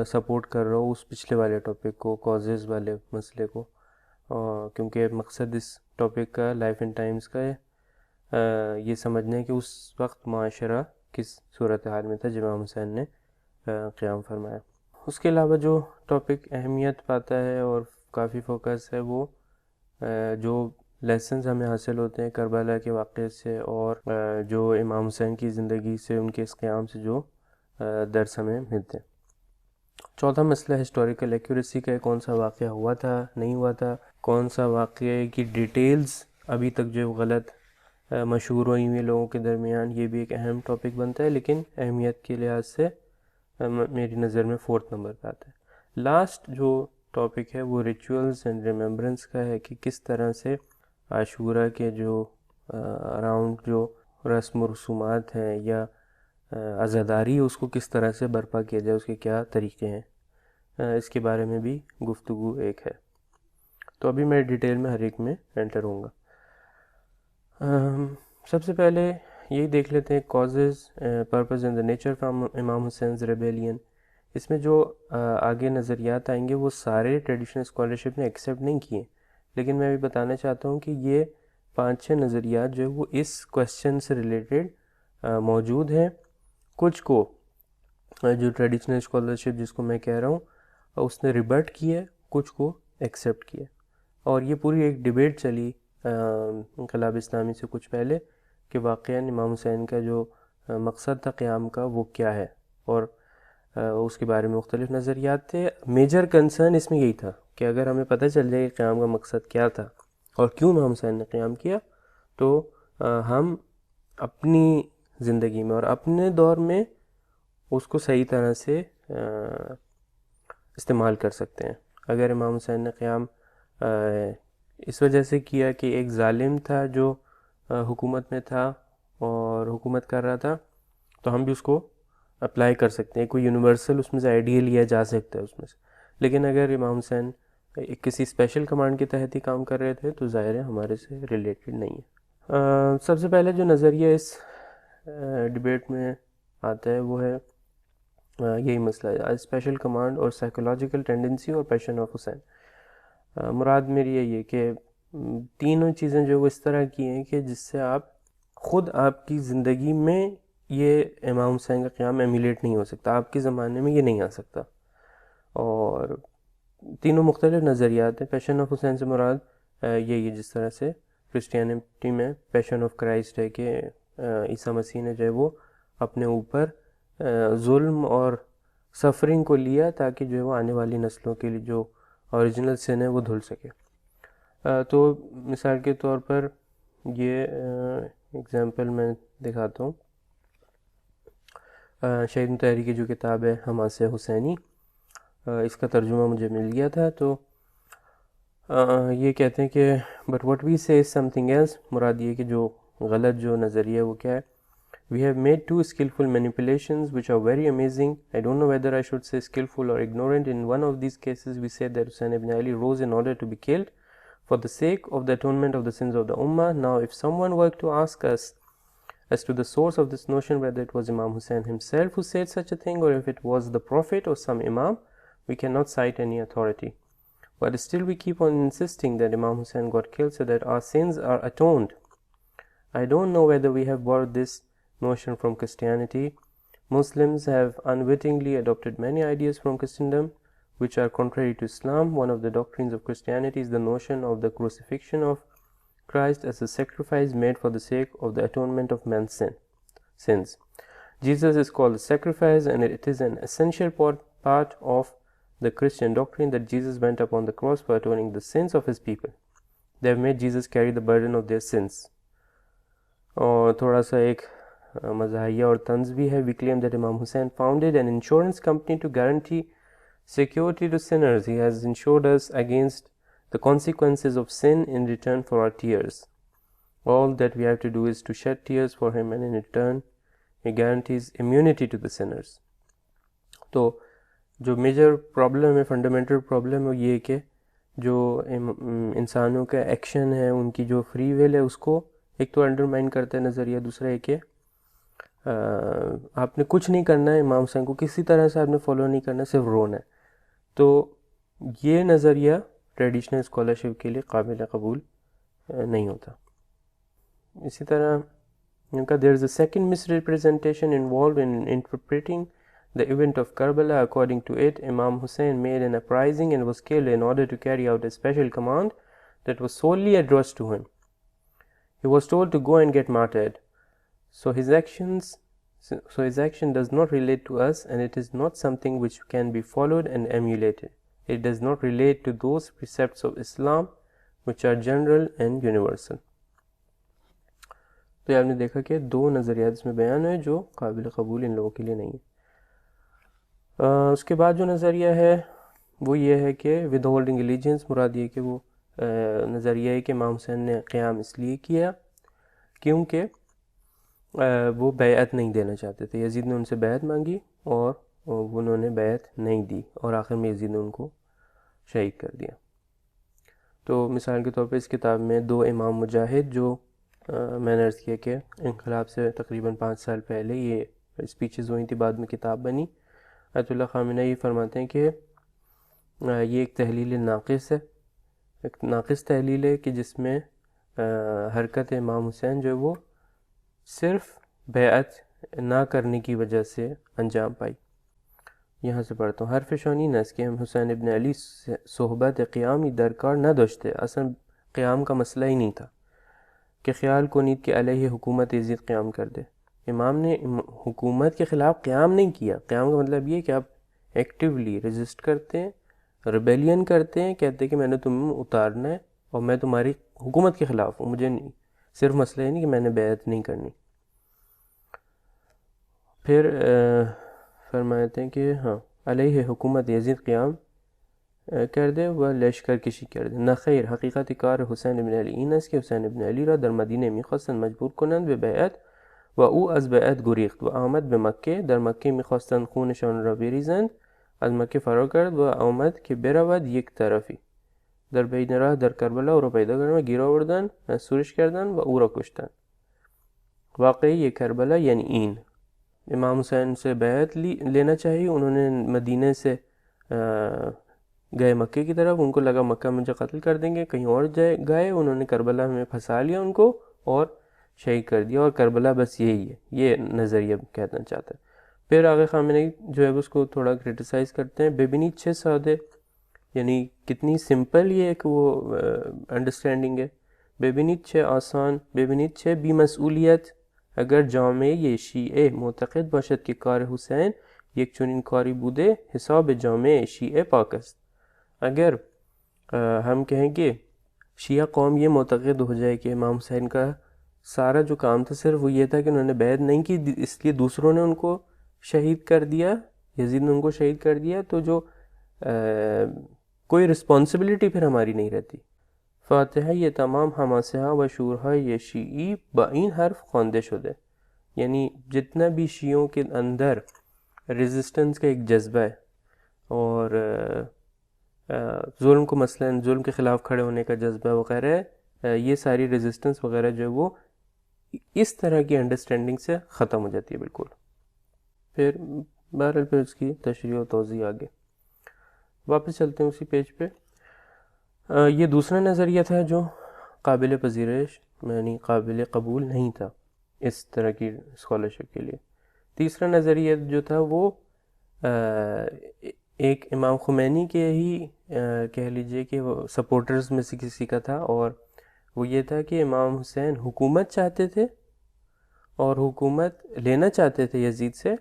سپورٹ کر رہا ہو اس پچھلے والے ٹاپک کو، کازز والے مسئلے کو، کیونکہ مقصد اس ٹاپک کا، لائف اینڈ ٹائمز کا یہ سمجھنا ہے کہ اس وقت معاشرہ کس صورتحال میں تھا جب امام حسین نے قیام فرمایا۔ اس کے علاوہ جو ٹاپک اہمیت پاتا ہے اور کافی فوکس ہے وہ جو لیسنز ہمیں حاصل ہوتے ہیں کربلا کے واقعے سے، اور جو امام حسین کی زندگی سے، ان کے اس قیام سے جو درس ہمیں ملتے ہیں۔ چوتھا مسئلہ ہسٹوریکل ایکوریسی کا ہے، کون سا واقعہ ہوا تھا، نہیں ہوا تھا، کون سا واقعے کی ڈیٹیلز ابھی تک جو غلط مشہور ہوئی ہوئی لوگوں کے درمیان، یہ بھی ایک اہم ٹاپک بنتا ہے، لیکن اہمیت کے لحاظ سے میری نظر میں 4 نمبر پہ آتا ہے۔ لاسٹ جو ٹاپک ہے وہ ریچولز اینڈ ریممبرنس کا ہے، کہ کس طرح سے عاشورہ کے جو اراؤنڈ جو رسم و رسومات ہیں یا عزاداری اس کو کس طرح سے برپا کیا جائے، اس کے کیا طریقے ہیں، اس کے بارے میں بھی گفتگو ایک ہے. تو ابھی میں ڈیٹیل میں ہر ایک میں انٹر ہوں گا. سب سے پہلے یہی دیکھ لیتے ہیں causes, purpose and the nature from امام حسینز ریبیلین. اس میں جو آگے نظریات آئیں گے وہ سارے ٹریڈیشنل اسکالرشپ نے ایکسیپٹ نہیں کیے، لیکن میں بھی بتانا چاہتا ہوں کہ یہ 5-6 نظریات جو ہے وہ اس کویسچن سے ریلیٹڈ موجود ہیں. کچھ کو جو ٹریڈیشنل اسکالرشپ جس کو میں کہہ رہا ہوں اس نے ریبٹ کیا، کچھ کو ایکسیپٹ کیا، اور یہ پوری ایک ڈیبیٹ چلی انقلاب اسلامی سے کچھ پہلے کہ واقعاً امام حسین کا جو مقصد تھا قیام کا وہ کیا ہے، اور اس کے بارے میں مختلف نظریات تھے. میجر کنسرن اس میں یہی تھا کہ اگر ہمیں پتہ چل جائے کہ قیام کا مقصد کیا تھا اور کیوں امام حسین نے قیام کیا، تو ہم اپنی زندگی میں اور اپنے دور میں اس کو صحیح طرح سے استعمال کر سکتے ہیں. اگر امام حسین نے قیام اس وجہ سے کیا کہ ایک ظالم تھا جو حکومت میں تھا اور حکومت کر رہا تھا، تو ہم بھی اس کو اپلائی کر سکتے ہیں، کوئی یونیورسل اس میں سے آئیڈیا لیا جا سکتا ہے اس میں سے. لیکن اگر امام حسین کسی اسپیشل کمانڈ کے تحت ہی کام کر رہے تھے تو ظاہر ہے ہمارے سے ریلیٹڈ نہیں ہے. سب سے پہلے جو نظریہ اس ڈیبیٹ میں آتا ہے وہ ہے یہی مسئلہ ہے، اسپیشل کمانڈ اور سائیکولوجیکل ٹینڈنسی اور پیشن آف حسین. مراد میری یہی ہے کہ تینوں چیزیں جو وہ اس طرح کی ہیں کہ جس سے آپ خود آپ کی زندگی میں یہ امام حسین کا قیام ایمیلیٹ نہیں ہو سکتا، آپ کے زمانے میں یہ نہیں آ سکتا. اور تینوں مختلف نظریات ہیں. پیشن آف حسین سے مراد یہی ہے جس طرح سے کرسچینٹی میں پیشن آف کرائسٹ ہے کہ عیسیٰ مسیح نے جو ہے وہ اپنے اوپر ظلم اور سفرنگ کو لیا تاکہ جو ہے وہ آنے والی نسلوں کے لیے جو اوریجنل سن ہے وہ دھل سکے. تو مثال کے طور پر یہ اگزامپل میں دکھاتا ہوں. شہید مطہری کی جو کتاب ہے حماس حسینی، اس کا ترجمہ مجھے مل گیا تھا. تو یہ کہتے ہیں کہ بٹ واٹ وی سے از سم تھنگ ایلس. مراد یہ کہ جو غلط جو نظریہ ہے وہ کیا ہے. We have made 2 skillful manipulations which are very amazing. I don't know whether I should say skillful or ignorant. In one of these cases we said that Hussein ibn Ali rose in order to be killed for the sake of the atonement of the sins of the Ummah. Now if someone were to ask us as to the source of this notion, whether it was Imam Hussein himself who said such a thing or if it was the Prophet or some Imam, we cannot cite any authority. But still we keep on insisting that Imam Hussein got killed so that our sins are atoned. I don't know whether we have borrowed this notion from Christianity. Muslims have unwittingly adopted many ideas from Christendom which are contrary to Islam. One of the doctrines of Christianity is the notion of the crucifixion of Christ as a sacrifice made for the sake of the atonement of man's sins. Jesus is called the sacrifice, and it is an essential part of the Christian doctrine that Jesus went upon the cross for atoning the sins of his people. They have made Jesus carry the burden of their sins. اور تھوڑا سا ایک مزاحیہ اور طنز بھی ہے. We claim that Imam Hussein founded an insurance company to guarantee security to sinners. He has insured us against the consequences of sin in return for our tears. All that we have to do is to shed tears for him, and in return he guarantees immunity to the sinners. تو جو major problem ہے، fundamental problem ہے، یہ ہے کہ جو انسانوں کا ایکشن ہے، ان کی جو فری ول ہے، اس کو ایک تو انڈرمائن کرتا ہے نظریہ. دوسرا ہے کہ آپ نے کچھ نہیں کرنا ہے، امام حسین کو کسی طرح سے آپ نے فالو نہیں کرنا، صرف رونا ہے. تو یہ نظریہ ٹریڈیشنل اسکالرشپ کے لیے قابل قبول نہیں ہوتا. اسی طرح ان کا there is a second misrepresentation involved in interpreting the event of Karbala. According to it, Imam Hussein made an uprising and was killed in order to carry out a special command that was solely addressed to him. He was told to go and get martyred. So his action does not relate to us, and it is not something which can be followed and emulated. It does not relate to those precepts of Islam which are general and universal. تو یہ آپ نے دیکھا کہ دو نظریات اس میں بیان ہوئے جو قابل قبول ان لوگوں کے لیے نہیں ہے. اس کے بعد جو نظریہ ہے وہ یہ ہے کہ ود ہولڈنگ ایلیجنس. مراد یہ کہ وہ نظریہ ہے کہ امام حسین نے قیام اس لیے کیا کیونکہ وہ بیعت نہیں دینا چاہتے تھے. یزید نے ان سے بیعت مانگی اور انہوں نے بیعت نہیں دی اور آخر میں یزید نے ان کو شہید کر دیا. تو مثال کے طور پہ اس کتاب میں دو امام مجاہد جو میں نے عرض کیا کہ انقلاب سے تقریباً 5 سال پہلے یہ اسپیچز ہوئی تھی، بعد میں کتاب بنی. آیت اللہ خامنہ یہ فرماتے ہیں کہ یہ ایک تحلیل ناقص ہے، ایک ناقص تحلیل ہے کہ جس میں حرکت امام حسین جو ہے وہ صرف بیعت نہ کرنے کی وجہ سے انجام پائی. یہاں سے پڑھتا ہوں. حرف شانی نس کہ حسین ابن علی صحبت قیامی درکار نہ داشتے. اصلا قیام کا مسئلہ ہی نہیں تھا کہ خیال کنید کہ علیہ حکومت یزید قیام کر دے. امام نے حکومت کے خلاف قیام نہیں کیا. قیام کا مطلب یہ کہ آپ ایکٹیولی ریزسٹ کرتے ہیں، ریبیلین کرتے ہیں، کہتے ہیں کہ میں نے تمہیں اتارنا ہے اور میں تمہاری حکومت کے خلاف ہوں، مجھے نہیں، صرف مسئلہ یہ نہیں کہ میں نے بیعت نہیں کرنی. پھر فرماتے ہیں کہ ہاں علیہ حکومت یزید قیام کر دے و لشکر کشی کر دے. نخیر حقیقت کار حسین ابن علی این است که حسین ابن علی را در مدینه میخواستند مجبور کنند به بیعت و او از بیعت گریخت و آمد به مکه. در مکه میخواستند خونشان را بریزند، از مکه فرار کرد و آمد که برود یک طرفی. در بین راه در کربلا او را پیدا کردند و گیر آوردند، مسئولش کردند و او را کشتند. واقعی یہ کربلا یعنی این. امام حسین سے بیعت لینا چاہیے، انہوں نے مدینہ سے گئے مکے کی طرف، ان کو لگا مکہ مجھے قتل کر دیں گے، کہیں اور گئے، انہوں نے کربلا میں پھنسا لیا ان کو اور شہید کر دیا، اور کربلا بس یہی ہے، یہ نظریہ کہنا چاہتا ہے. پھر آگے خامنہئی جو ہے اس کو تھوڑا کرٹیسائز کرتے ہیں. ببینید چھ سادے، یعنی کتنی سمپل یہ ایک وہ انڈرسٹینڈنگ ہے. ببینید چھ آسان، ببینید چھ بی مسئولیت. اگر جامعه شیعه معتقد باشد که کار حسین یک چنین کاری بوده، حساب جامعه شیعه پاک است. اگر ہم کہیں کہ شیعہ قوم یہ معتقد ہو جائے کہ امام حسین کا سارا جو کام تھا صرف وہ یہ تھا کہ انہوں نے بیعت نہیں کی، اس لیے دوسروں نے ان کو شہید کر دیا، یزید نے ان کو شہید کر دیا، تو جو کوئی رسپانسبلٹی پھر ہماری نہیں رہتی. فاتحہ یہ تمام حماسہ و شورهای یہ شیعی با این حرف خوانده شده. یعنی جتنا بھی شیعوں کے اندر ریزسٹنس کا ایک جذبہ ہے اور ظلم کو مثلا ظلم کے خلاف کھڑے ہونے کا جذبہ وغیرہ ہے، یہ ساری ریزسٹنس وغیرہ جو ہے وہ اس طرح کی انڈرسٹینڈنگ سے ختم ہو جاتی ہے بالکل. پھر بہرحال پھر اس کی تشریح و توضیح آگے. واپس چلتے ہیں اسی پیج پہ. یہ دوسرا نظریہ تھا جو قابل پذیرش یعنی قابل قبول نہیں تھا اس طرح کی اسکالرشپ کے لیے. تیسرا نظریہ جو تھا وہ ایک امام خمینی کے ہی کہہ لیجئے کہ وہ سپورٹرز میں سے کسی کا تھا، اور وہ یہ تھا کہ امام حسین حکومت چاہتے تھے اور حکومت لینا چاہتے تھے یزید سے،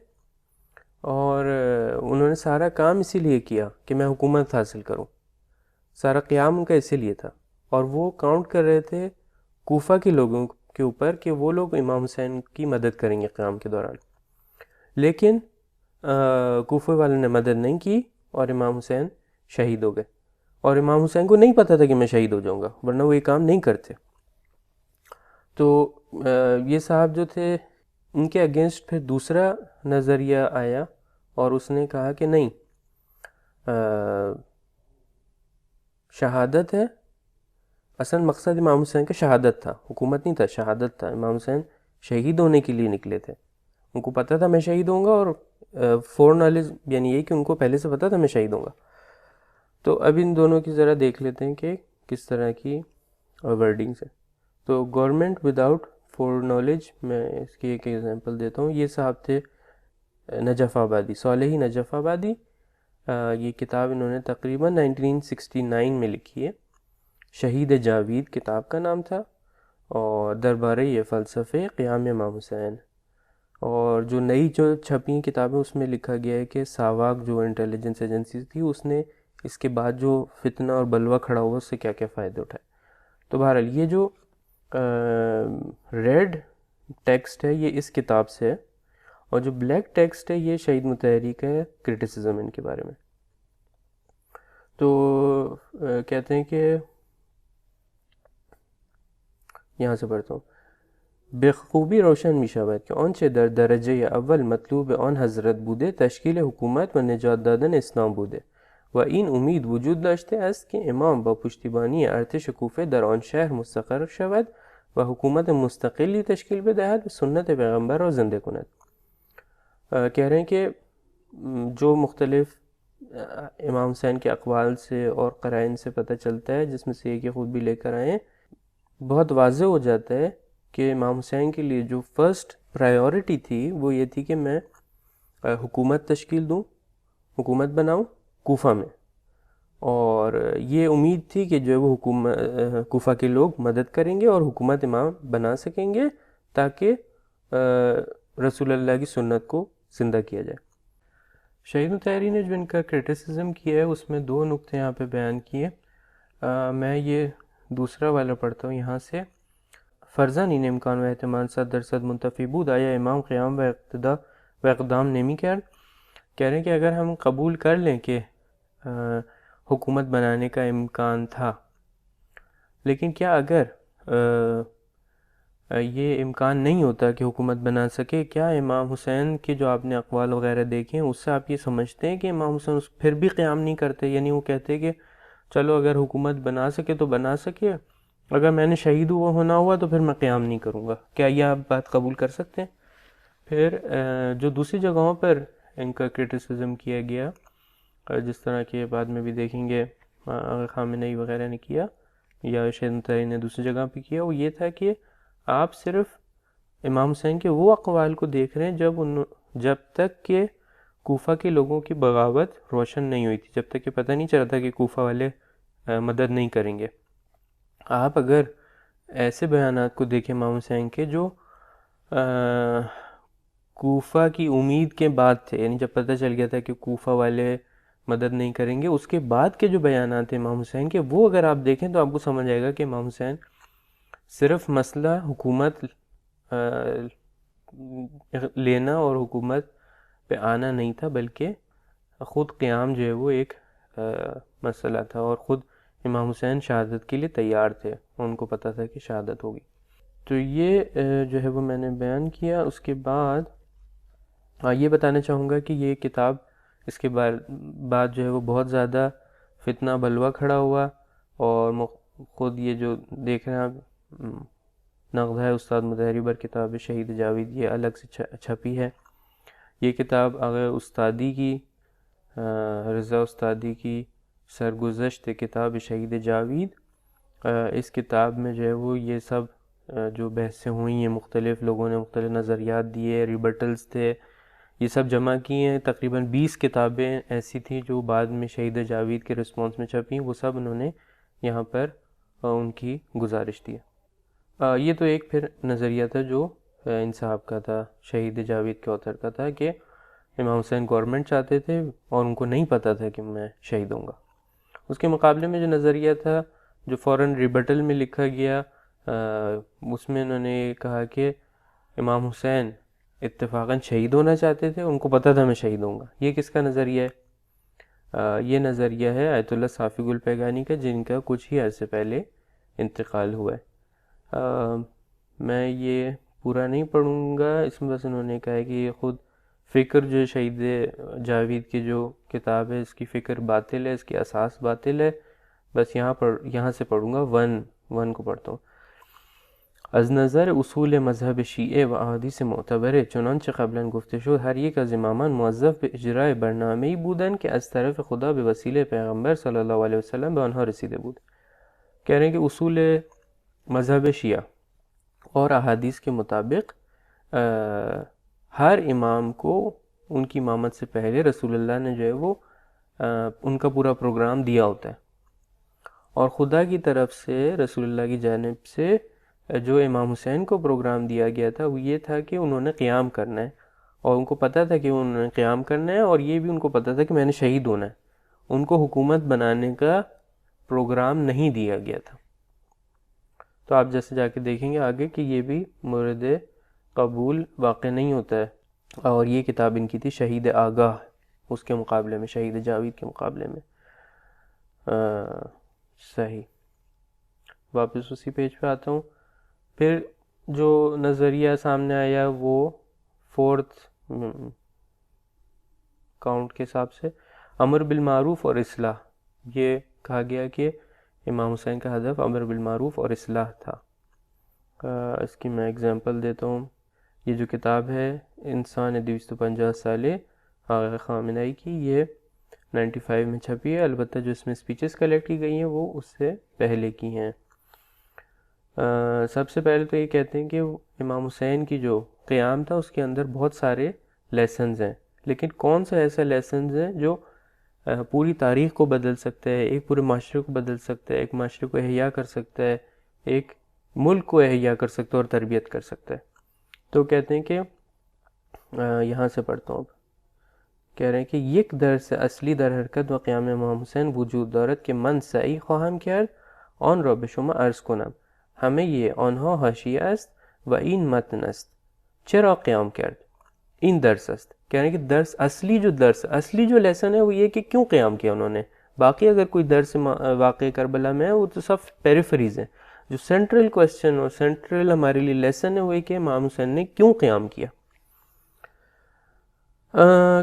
اور انہوں نے سارا کام اسی لیے کیا کہ میں حکومت حاصل کروں، سارا قیام ان کا اسی لیے تھا. اور وہ کاؤنٹ کر رہے تھے کوفہ کے لوگوں کے اوپر کہ وہ لوگ امام حسین کی مدد کریں گے قیام کے دوران، لیکن کوفہ والوں نے مدد نہیں کی اور امام حسین شہید ہو گئے. اور امام حسین کو نہیں پتہ تھا کہ میں شہید ہو جاؤں گا، ورنہ وہ یہ کام نہیں کرتے. تو یہ صاحب جو تھے ان کے اگینسٹ پھر دوسرا نظریہ آیا اور اس نے کہا کہ نہیں، شہادت ہے، اصل مقصد امام حسین کا شہادت تھا، حکومت نہیں تھا، شہادت تھا. امام حسین شہید ہونے کے لیے نکلے تھے، ان کو پتہ تھا میں شہید ہوں گا، اور فور نالج یعنی یہ کہ ان کو پہلے سے پتہ تھا میں شہید ہوں گا. تو اب ان دونوں کی ذرا دیکھ لیتے ہیں کہ کس طرح کی ورڈنگس ہے. تو گورنمنٹ وداؤٹ فور نالج، میں اس کی ایک ایگزامپل دیتا ہوں. یہ صاحب تھے نجف آبادی، صالحی نجف آبادی. یہ کتاب انہوں نے تقریباً 1969 میں لکھی ہے. شہید جاوید کتاب کا نام تھا، اور دربارِ فلسفے قیام امام حسین. اور جو نئی جو چھپی کتابیں اس میں لکھا گیا ہے کہ ساواک جو انٹیلیجنس ایجنسی تھی اس نے اس کے بعد جو فتنہ اور بلوہ کھڑا ہوا اس سے کیا کیا فائدے اٹھائے. تو بہرحال یہ جو ریڈ ٹیکسٹ ہے یہ اس کتاب سے ہے، اور جو بلیک ٹیکسٹ ہے یہ شہید مطہری کا ہے، کرٹیسزم ان کے بارے میں. تو کہتے ہیں کہ یہاں سے پڑھتا ہوں. بخوبی روشن می شود که آنچه در درجه اول مطلوب آن حضرت بوده تشکیل حکومت و نجات دادن اسلام بوده و این امید وجود داشته است که امام با پشتیبانی ارتش کوفه در آن شهر مستقر شود و حکومت مستقلی تشکیل بدهد و سنت پیغمبر را زنده کند. کہہ رہے ہیں کہ جو مختلف امام حسین کے اقوال سے اور قرائن سے پتہ چلتا ہے، جس میں سے ایک خود بھی لے کر آئیں، بہت واضح ہو جاتا ہے کہ امام حسین کے لیے جو فرسٹ پرائیورٹی تھی وہ یہ تھی کہ میں حکومت تشکیل دوں، حکومت بناؤں کوفہ میں، اور یہ امید تھی کہ جو وہ کوفہ کے لوگ مدد کریں گے اور حکومت امام بنا سکیں گے تاکہ رسول اللہ کی سنت کو زندہ کیا جائے۔ شہید الطیاری نے جو ان کا کرٹیسزم کیا ہے اس میں دو نقطے یہاں پہ بیان کیے۔ میں یہ دوسرا والا پڑھتا ہوں یہاں سے۔ فرزاً این امکان و احتمال 100% منتفی بود آیا امام قیام و اقتدا و اقدام نمی کرد۔ کہہ رہے ہیں کہ اگر ہم قبول کر لیں کہ حکومت بنانے کا امکان تھا، لیکن کیا اگر یہ امکان نہیں ہوتا کہ حکومت بنا سکے، کیا امام حسین کے جو آپ نے اقوال وغیرہ دیکھے ہیں اس سے آپ یہ سمجھتے ہیں کہ امام حسین پھر بھی قیام نہیں کرتے؟ یعنی وہ کہتے کہ چلو اگر حکومت بنا سکے تو بنا سکے، اگر میں نے شہید ہونا ہوا تو پھر میں قیام نہیں کروں گا، کیا یہ آپ بات قبول کر سکتے ہیں؟ پھر جو دوسری جگہوں پر ان کا کرٹیسزم کیا گیا، جس طرح کہ بعد میں بھی دیکھیں گے خامنئی وغیرہ نے کیا یا شہید الطیاری نے دوسری جگہ پہ کیا، وہ یہ تھا کہ آپ صرف امام حسین کے وہ اقوال کو دیکھ رہے ہیں جب تک کہ کوفہ کے لوگوں کی بغاوت روشن نہیں ہوئی تھی، جب تک کہ پتہ نہیں چلا تھا کہ کوفہ والے مدد نہیں کریں گے۔ آپ اگر ایسے بیانات کو دیکھیں امام حسین کے جو کوفہ کی امید کے بعد تھے، یعنی جب پتہ چل گیا تھا کہ کوفہ والے مدد نہیں کریں گے، اس کے بعد کے جو بیانات ہیں امام حسین کے، وہ اگر آپ دیکھیں تو آپ کو سمجھ آئے گا کہ امام حسین صرف مسئلہ حکومت لینا اور حکومت پہ آنا نہیں تھا، بلکہ خود قیام جو ہے وہ ایک مسئلہ تھا، اور خود امام حسین شہادت کے لیے تیار تھے، ان کو پتہ تھا کہ شہادت ہوگی۔ تو یہ جو ہے وہ میں نے بیان کیا۔ اس کے بعد یہ بتانا چاہوں گا کہ یہ کتاب اس کے بعد جو ہے وہ بہت زیادہ فتنہ بلوہ کھڑا ہوا، اور خود یہ جو دیکھ رہے ہیں آپ نقد ہے استاد مظہری بر کتاب شہید جاوید، یہ الگ سے چھپی ہے۔ یہ کتاب آغا استادی کی، رضا استادی کی سرگزشت کتاب شہید جاوید، اس کتاب میں جو ہے وہ یہ سب جو بحثیں ہوئی ہیں، مختلف لوگوں نے مختلف نظریات دیے، ریبٹلز تھے، یہ سب جمع کی ہیں۔ تقریباً 20 کتابیں ایسی تھیں جو بعد میں شہید جاوید کے رسپانس میں چھپیں، وہ سب انہوں نے یہاں پر ان کی گزارش دی ہے۔ یہ تو ایک پھر نظریہ تھا جو ان صاحب کا تھا، شہید جاوید کے آتھر کا تھا، کہ امام حسین گورنمنٹ چاہتے تھے اور ان کو نہیں پتہ تھا کہ میں شہید ہوں گا۔ اس کے مقابلے میں جو نظریہ تھا جو فوراً ریبٹل میں لکھا گیا، اس میں انہوں نے کہا کہ امام حسین اتفاقاً شہید ہونا چاہتے تھے، ان کو پتہ تھا میں شہید ہوں گا۔ یہ کس کا نظریہ ہے؟ یہ نظریہ ہے آیت اللہ صافی گل پیگانی کا، جن کا کچھ ہی عرصے پہلے انتقال ہوا ہے۔ میں یہ پورا نہیں پڑھوں گا، اس میں بس انہوں نے کہا ہے کہ یہ خود فکر جو شہید جاوید کی جو کتاب ہے، اس کی فکر باطل ہے، اس کی اساس باطل ہے۔ بس یہاں سے پڑھوں گا، ون کو پڑھتا ہوں۔ از نظر اصول مذہب شیعه و احادیث معتبره چنانچه قبلا گفته شد هر یک از امامان موظف به اجرای برنامه‌ای بودند که از طرف خدا به وسیله پیغمبر صلی الله علیه وسلم به آنها رسیده بود۔ کہہ رہے ہیں کہ اصول مذہب شیعہ اور احادیث کے مطابق ہر امام کو ان کی امامت سے پہلے رسول اللہ نے جو ہے وہ ان کا پورا پروگرام دیا ہوتا ہے، اور خدا کی طرف سے رسول اللہ کی جانب سے جو امام حسین کو پروگرام دیا گیا تھا وہ یہ تھا کہ انہوں نے قیام کرنا ہے، اور ان کو پتہ تھا کہ انہوں نے قیام کرنا ہے، اور یہ بھی ان کو پتہ تھا کہ میں نے شہید ہونا ہے۔ ان کو حکومت بنانے کا پروگرام نہیں دیا گیا تھا۔ تو آپ جیسے جا کے دیکھیں گے آگے کہ یہ بھی مورد قبول واقع نہیں ہوتا ہے، اور یہ کتاب ان کی تھی شہید آگاہ، اس کے مقابلے میں، شہید جاوید کے مقابلے میں۔ صحیح، واپس اسی پیج پہ آتا ہوں۔ پھر جو نظریہ سامنے آیا وہ 4th کاؤنٹ کے حساب سے امر بالمعروف اور اصلاح، یہ کہا گیا کہ امام حسین کا ہدف امر بالمعروف اور اصلاح تھا۔ اس کی میں اگزامپل دیتا ہوں، یہ جو کتاب ہے انسان 250 سالے آغا خامنہئی کی، یہ 95 میں چھپی ہے، البتہ جو اس میں سپیچز کلیکٹ کی گئی ہیں وہ اس سے پہلے کی ہیں۔ سب سے پہلے تو یہ کہتے ہیں کہ امام حسین کی جو قیام تھا اس کے اندر بہت سارے لیسنز ہیں، لیکن کون سے ایسے لیسنز ہیں جو پوری تاریخ کو بدل سکتا ہے، ایک پورے معاشرے کو بدل سکتا ہے، ایک معاشرے کو احیا کر سکتا ہے، ایک ملک کو احیا کر سکتا ہے اور تربیت کر سکتا ہے۔ تو کہتے ہیں کہ یہاں سے پڑھتا ہوں، کہہ رہے ہیں کہ یک درس اصلی در حرکت و قیام امام حسین وجود دارد که من سعی خواهم کرد آن را به شما عرض کنم. همه آنها حاشیه است و این متن است. چرا قیام کرد؟ این درس است. کہہ رہے ہیں کہ اصلی جو لیسن ہے وہ یہ کہ کیوں قیام کیا انہوں نے، باقی اگر کوئی درس واقع کربلا میں ہے وہ تو سب پیریفریز ہیں، جو سینٹرل کویسچن اور سینٹرل ہمارے لیے لیسن ہے وہ یہ کہ امام حسین نے کیوں قیام کیا۔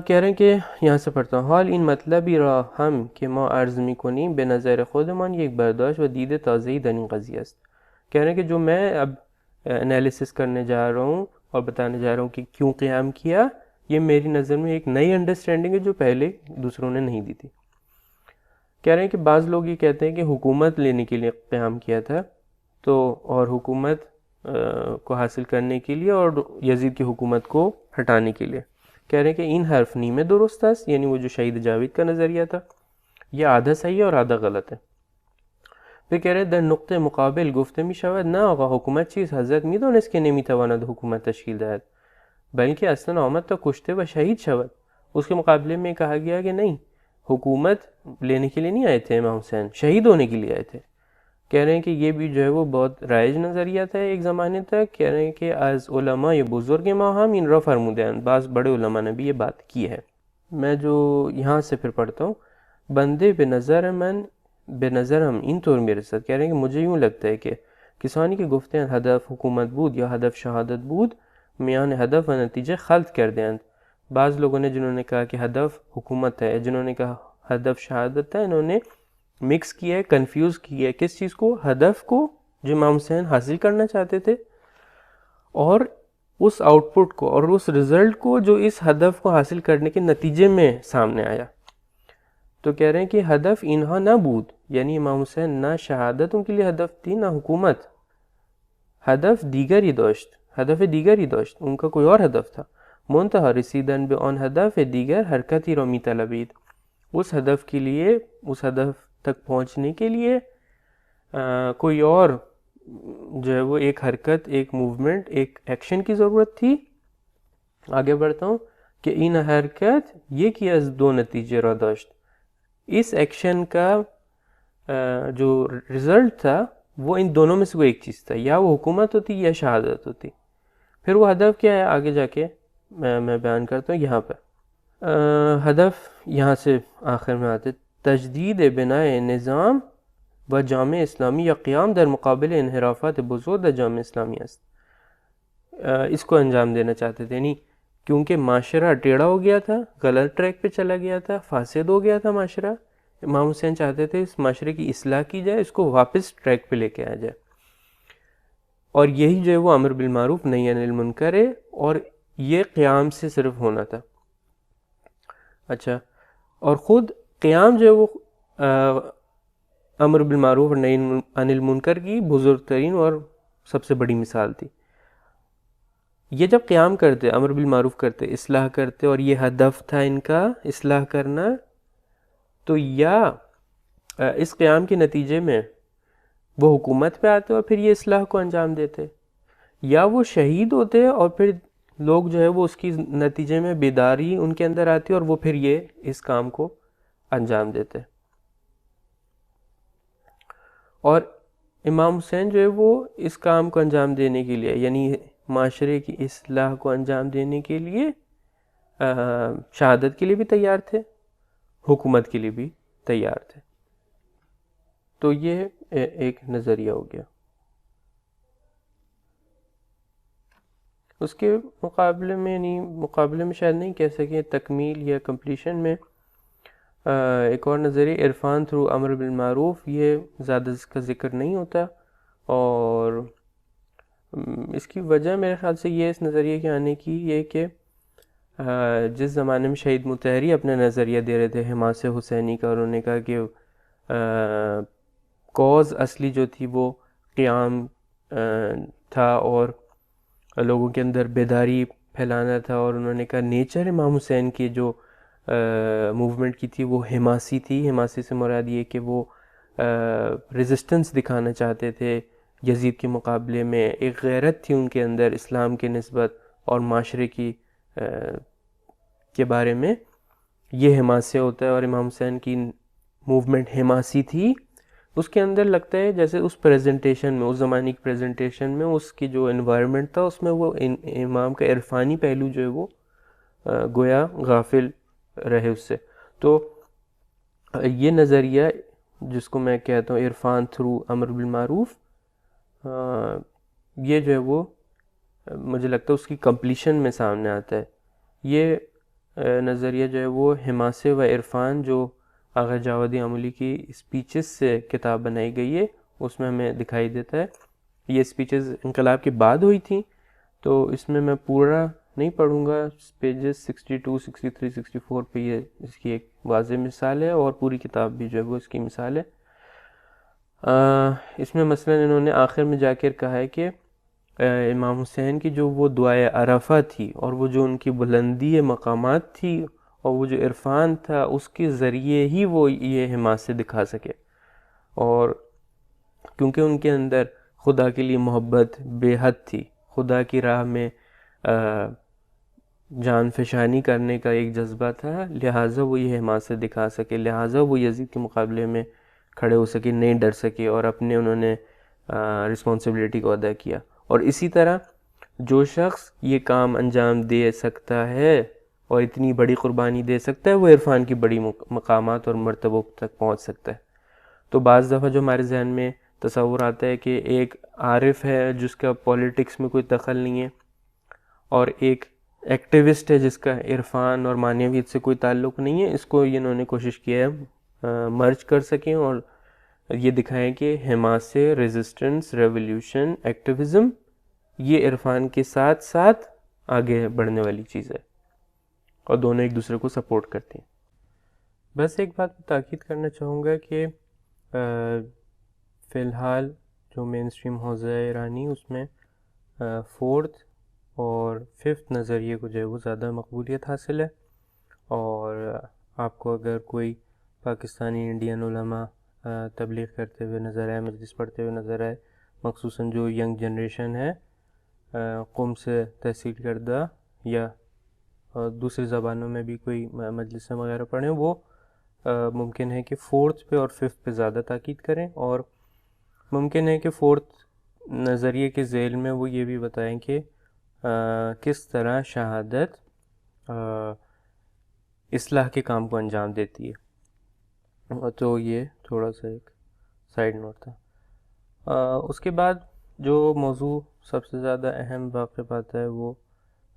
کہہ رہے ہیں کہ یہاں سے پڑھتا ہوں، حال این مطلبی را هم که ما عرض میکنیم به نظر خودمان یک برداشت و دید تازه‌ای در این قضیه است۔ کہہ رہے ہیں کہ جو میں اب انالیسس کرنے جا رہا ہوں اور بتانے جا رہا ہوں کہ کیوں قیام کیا، یہ میری نظر میں ایک نئی انڈرسٹینڈنگ ہے جو پہلے دوسروں نے نہیں دی تھی۔ کہہ رہے ہیں کہ بعض لوگ یہ کہتے ہیں کہ حکومت لینے کے لیے قیام کیا تھا، تو اور حکومت کو حاصل کرنے کے لیے اور یزید کی حکومت کو ہٹانے کے لیے۔ کہہ رہے ہیں کہ این حرف نیمه درست است، یعنی وہ جو شہید جاوید کا نظریہ تھا یہ آدھا صحیح ہے اور آدھا غلط ہے۔ پھر کہہ رہے ہیں در نقطه مقابل گفته می شود نه آقا حکومت چیز، حضرت می دانست که نمی تواند حکومت تشکیل دهد بلکہ اصلا آمد تا کشته و شہید شود۔ اس کے مقابلے میں کہا گیا کہ نہیں، حکومت لینے کے لیے نہیں آئے تھے امام حسین، شہید ہونے کے لیے آئے تھے۔ کہہ رہے ہیں کہ یہ بھی جو ہے وہ بہت رائج نظریہ تھا ایک زمانے تک۔ کہہ رہے ہیں کہ از علماء بزرگ ما ہم ان را فرمودند، بعض بڑے علماء نے بھی یہ بات کی ہے۔ میں جو یہاں سے پھر پڑھتا ہوں، بندے بے نظر ہم این طور میرسد، کہہ رہے ہیں کہ مجھے یوں لگتا ہے کہ کسانی کی گفتیں ہدف حکومت بود یا ہدف شہادت بود میان ہدف و نتیجے خلط کر دیں۔ بعض لوگوں نے جنہوں نے کہا کہ ہدف حکومت ہے، جنہوں نے کہا ہدف شہادت ہے، انہوں نے مکس کیا ہے، کنفیوز کیا ہے کس چیز کو، ہدف کو جو امام حسین حاصل کرنا چاہتے تھے اور اس آؤٹ پٹ کو اور اس رزلٹ کو جو اس ہدف کو حاصل کرنے کے نتیجے میں سامنے آیا۔ تو کہہ رہے ہیں کہ ہدف انہا نہ بود، یعنی امام حسین نہ شہادت ان کے لیے ہدف تھی نہ حکومت، ہدف دیگری داشت، ان کا کوئی اور ہدف تھا۔ منتہا رسیدن به آن ہدف دیگر حرکتی را میطلبید، اس ہدف کے لیے، اس ہدف تک پہنچنے کے لیے کوئی اور جو ہے وہ ایک حرکت، ایک موومنٹ، ایک ایکشن کی ضرورت تھی۔ آگے بڑھتا ہوں کہ این حرکت یہ کہ از دو نتیجے را داشت، اس ایکشن کا جو رزلٹ تھا وہ ان دونوں میں سے کوئی ایک چیز تھا، یا وہ حکومت ہوتی یا شہادت ہوتی۔ پھر وہ ہدف کیا ہے آگے جا کے میں بیان کرتا ہوں یہاں پر۔ ہدف یہاں سے آخر میں آتے، تجدید بناء نظام و جامع اسلامی یا قیام در مقابل انحرافات بزرگ در جامع اسلامی است۔ اس کو انجام دینا چاہتے تھے، یعنی کیونکہ معاشرہ ٹیڑھا ہو گیا تھا، غلط ٹریک پہ چلا گیا تھا، فاسد ہو گیا تھا معاشرہ، امام حسین چاہتے تھے اس معاشرے کی اصلاح کی جائے، اس کو واپس ٹریک پہ لے کے آیا جائے، اور یہی جو ہے وہ امر بالمعروف نہی عن المنکر ہے، اور یہ قیام سے صرف ہونا تھا۔ اچھا، اور خود قیام جو ہے وہ امر بالمعروف اور نہی عن المنکر کی بزرگ ترین اور سب سے بڑی مثال تھی۔ یہ جب قیام کرتے، امر بالمعروف کرتے، اصلاح کرتے، اور یہ ہدف تھا ان کا اصلاح کرنا، تو یا اس قیام کے نتیجے میں وہ حکومت پہ آتے اور پھر یہ اصلاح کو انجام دیتے، یا وہ شہید ہوتے اور پھر لوگ جو ہے وہ اس کی نتیجے میں بیداری ان کے اندر آتی اور وہ پھر یہ اس کام کو انجام دیتے۔ اور امام حسین جو ہے وہ اس کام کو انجام دینے کے لیے، یعنی معاشرے کی اصلاح کو انجام دینے کے لیے شہادت کے لیے بھی تیار تھے، حکومت کے لیے بھی تیار تھے۔ تو یہ ایک نظریہ ہو گیا۔ اس کے مقابلے میں نہیں، مقابلے میں شاید نہیں کہہ سکیں، تکمیل یا کمپلیشن میں ایک اور نظریہ عرفان تھرو امر بالمعروف، یہ زیادہ اس کا ذکر نہیں ہوتا، اور اس کی وجہ میرے خیال سے یہ اس نظریے کے آنے کی یہ کہ جس زمانے میں شہید مطہری اپنا نظریہ دے رہے تھے حماس حسینی کا، انہوں نے کہا کہ کوز اصلی جو تھی وہ قیام تھا اور لوگوں کے اندر بیداری پھیلانا تھا، اور انہوں نے کہا نیچر امام حسین کی جو موومنٹ کی تھی وہ حماسی تھی. حماسی سے مراد یہ کہ وہ ریزسٹنس دکھانا چاہتے تھے یزید کے مقابلے میں، ایک غیرت تھی ان کے اندر اسلام کے نسبت اور معاشرے کی کے بارے میں. یہ حماسے ہوتا ہے، اور امام حسین کی موومنٹ حماسی تھی. اس کے اندر لگتا ہے جیسے اس پریزنٹیشن میں، اس زمانے کی پریزنٹیشن میں اس کی جو انوائرمنٹ تھا اس میں وہ امام کا عرفانی پہلو جو ہے وہ گویا غافل رہے اس سے. تو یہ نظریہ جس کو میں کہتا ہوں عرفان تھرو امر بالمعروف، یہ جو ہے وہ مجھے لگتا ہے اس کی کمپلیشن میں سامنے آتا ہے. یہ نظریہ جو ہے وہ حماسے و عرفان جو آغا جاودی عملی کی اسپیچز سے کتاب بنائی گئی ہے اس میں ہمیں دکھائی دیتا ہے. یہ اسپیچز انقلاب کے بعد ہوئی تھیں، تو اس میں میں پورا نہیں پڑھوں گا، پیجز 62 63 64 پہ یہ اس کی ایک واضح مثال ہے، اور پوری کتاب بھی جو ہے وہ اس کی مثال ہے. اس میں مثلا انہوں نے آخر میں جا کر کہا ہے کہ امام حسین کی جو وہ دعائے عرفہ تھی اور وہ جو ان کی بلندی مقامات تھی اور وہ جو عرفان تھا اس کے ذریعے ہی وہ یہ حماس سے دکھا سکے. اور کیونکہ ان کے اندر خدا کے لیے محبت بے حد تھی، خدا کی راہ میں جان فشانی کرنے کا ایک جذبہ تھا، لہٰذا وہ یہ حماس سے دکھا سکے، لہٰذا وہ یزید کے مقابلے میں کھڑے ہو سکے، نہیں ڈر سکے، اور اپنے انہوں نے رسپانسبلٹی کو ادا کیا. اور اسی طرح جو شخص یہ کام انجام دے سکتا ہے اور اتنی بڑی قربانی دے سکتا ہے وہ عرفان کی بڑی مقامات اور مرتبوں تک پہنچ سکتا ہے. تو بعض دفعہ جو ہمارے ذہن میں تصور آتا ہے کہ ایک عارف ہے جس کا پولیٹکس میں کوئی دخل نہیں ہے، اور ایک ایکٹیوسٹ ہے جس کا عرفان اور معنویت سے کوئی تعلق نہیں ہے، اس کو انہوں نے کوشش کیا ہے مرج کر سکیں اور یہ دکھائیں کہ حماس، ریزسٹنس، ریولیوشن، ایکٹیوزم یہ عرفان کے ساتھ ساتھ آگے بڑھنے والی چیز ہے، اور دونوں ایک دوسرے کو سپورٹ کرتے ہیں. بس ایک بات میں تاکید کرنا چاہوں گا کہ فی الحال جو مین اسٹریم حوزہ ایرانی اس میں فورتھ اور ففتھ نظریے کو جو ہے وہ زیادہ مقبولیت حاصل ہے. اور آپ کو اگر کوئی پاکستانی انڈین علماء تبلیغ کرتے ہوئے نظر آئے، مجلس پڑھتے ہوئے نظر آئے، مخصوصاً جو ینگ جنریشن ہے قم سے تحصیل کردہ یا دوسری زبانوں میں بھی کوئی مجلس وغیرہ پڑھیں، وہ ممکن ہے کہ فورتھ پہ اور ففتھ پہ زیادہ تاکید کریں، اور ممکن ہے کہ فورتھ نظریے کے ذیل میں وہ یہ بھی بتائیں کہ کس طرح شہادت اصلاح کے کام کو انجام دیتی ہے. تو یہ تھوڑا سا ایک سائیڈ نوٹ تھا. اس کے بعد جو موضوع سب سے زیادہ اہم واقع پاتا ہے وہ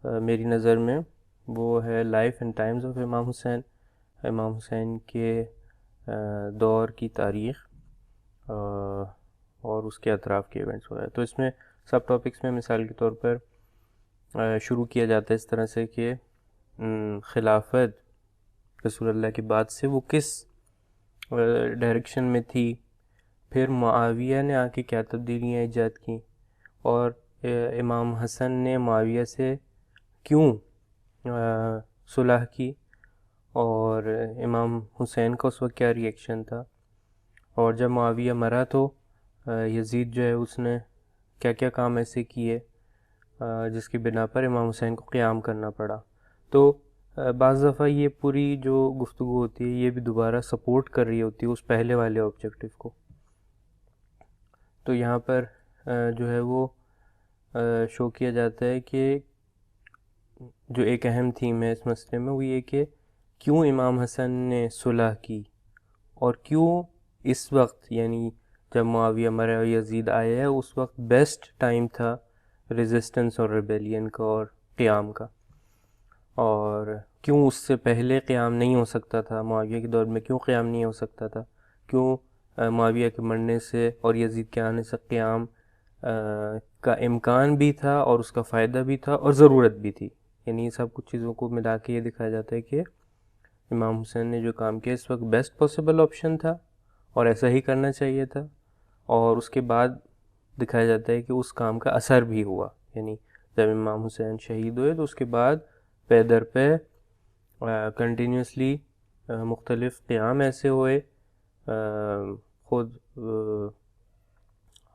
میری نظر میں وہ ہے لائف اینڈ ٹائمز آف امام حسین، امام حسین کے دور کی تاریخ اور اس کے اطراف کے ایونٹس وغیرہ. تو اس میں سب ٹاپکس میں مثال کے طور پر شروع کیا جاتا ہے اس طرح سے کہ خلافت رسول اللہ کے بعد سے وہ کس ڈائریکشن میں تھی، پھر معاویہ نے آ کے کیا تبدیلیاں ایجاد کیں، اور امام حسن نے معاویہ سے کیوں صلح کی، اور امام حسین کا اس وقت کیا ریئیکشن تھا، اور جب معاویہ مرا تو یزید جو ہے اس نے کیا کیا کام ایسے کیے جس کی بنا پر امام حسین کو قیام کرنا پڑا. تو بعض دفعہ یہ پوری جو گفتگو ہوتی ہے یہ بھی دوبارہ سپورٹ کر رہی ہوتی ہے اس پہلے والے آبجیکٹیو کو. تو یہاں پر جو ہے وہ شو کیا جاتا ہے کہ جو ایک اہم تھیم ہے اس مسئلے میں وہ یہ کہ کیوں امام حسن نے صلح کی، اور کیوں اس وقت یعنی جب معاویہ مرا اور یزید آیا ہے اس وقت بیسٹ ٹائم تھا ریزسٹنس اور ریبیلین کا اور قیام کا، اور کیوں اس سے پہلے قیام نہیں ہو سکتا تھا، معاویہ کے دور میں کیوں قیام نہیں ہو سکتا تھا، کیوں معاویہ کے مرنے سے اور یزید کے آنے سے قیام کا امکان بھی تھا اور اس کا فائدہ بھی تھا اور ضرورت بھی تھی. یعنی سب کچھ چیزوں کو ملا کے یہ دکھایا جاتا ہے کہ امام حسین نے جو کام کیا اس وقت بیسٹ پاسبل آپشن تھا اور ایسا ہی کرنا چاہیے تھا. اور اس کے بعد دکھایا جاتا ہے کہ اس کام کا اثر بھی ہوا. یعنی جب امام حسین شہید ہوئے تو اس کے بعد پے در پہ کنٹینیوسلی مختلف قیام ایسے ہوئے خود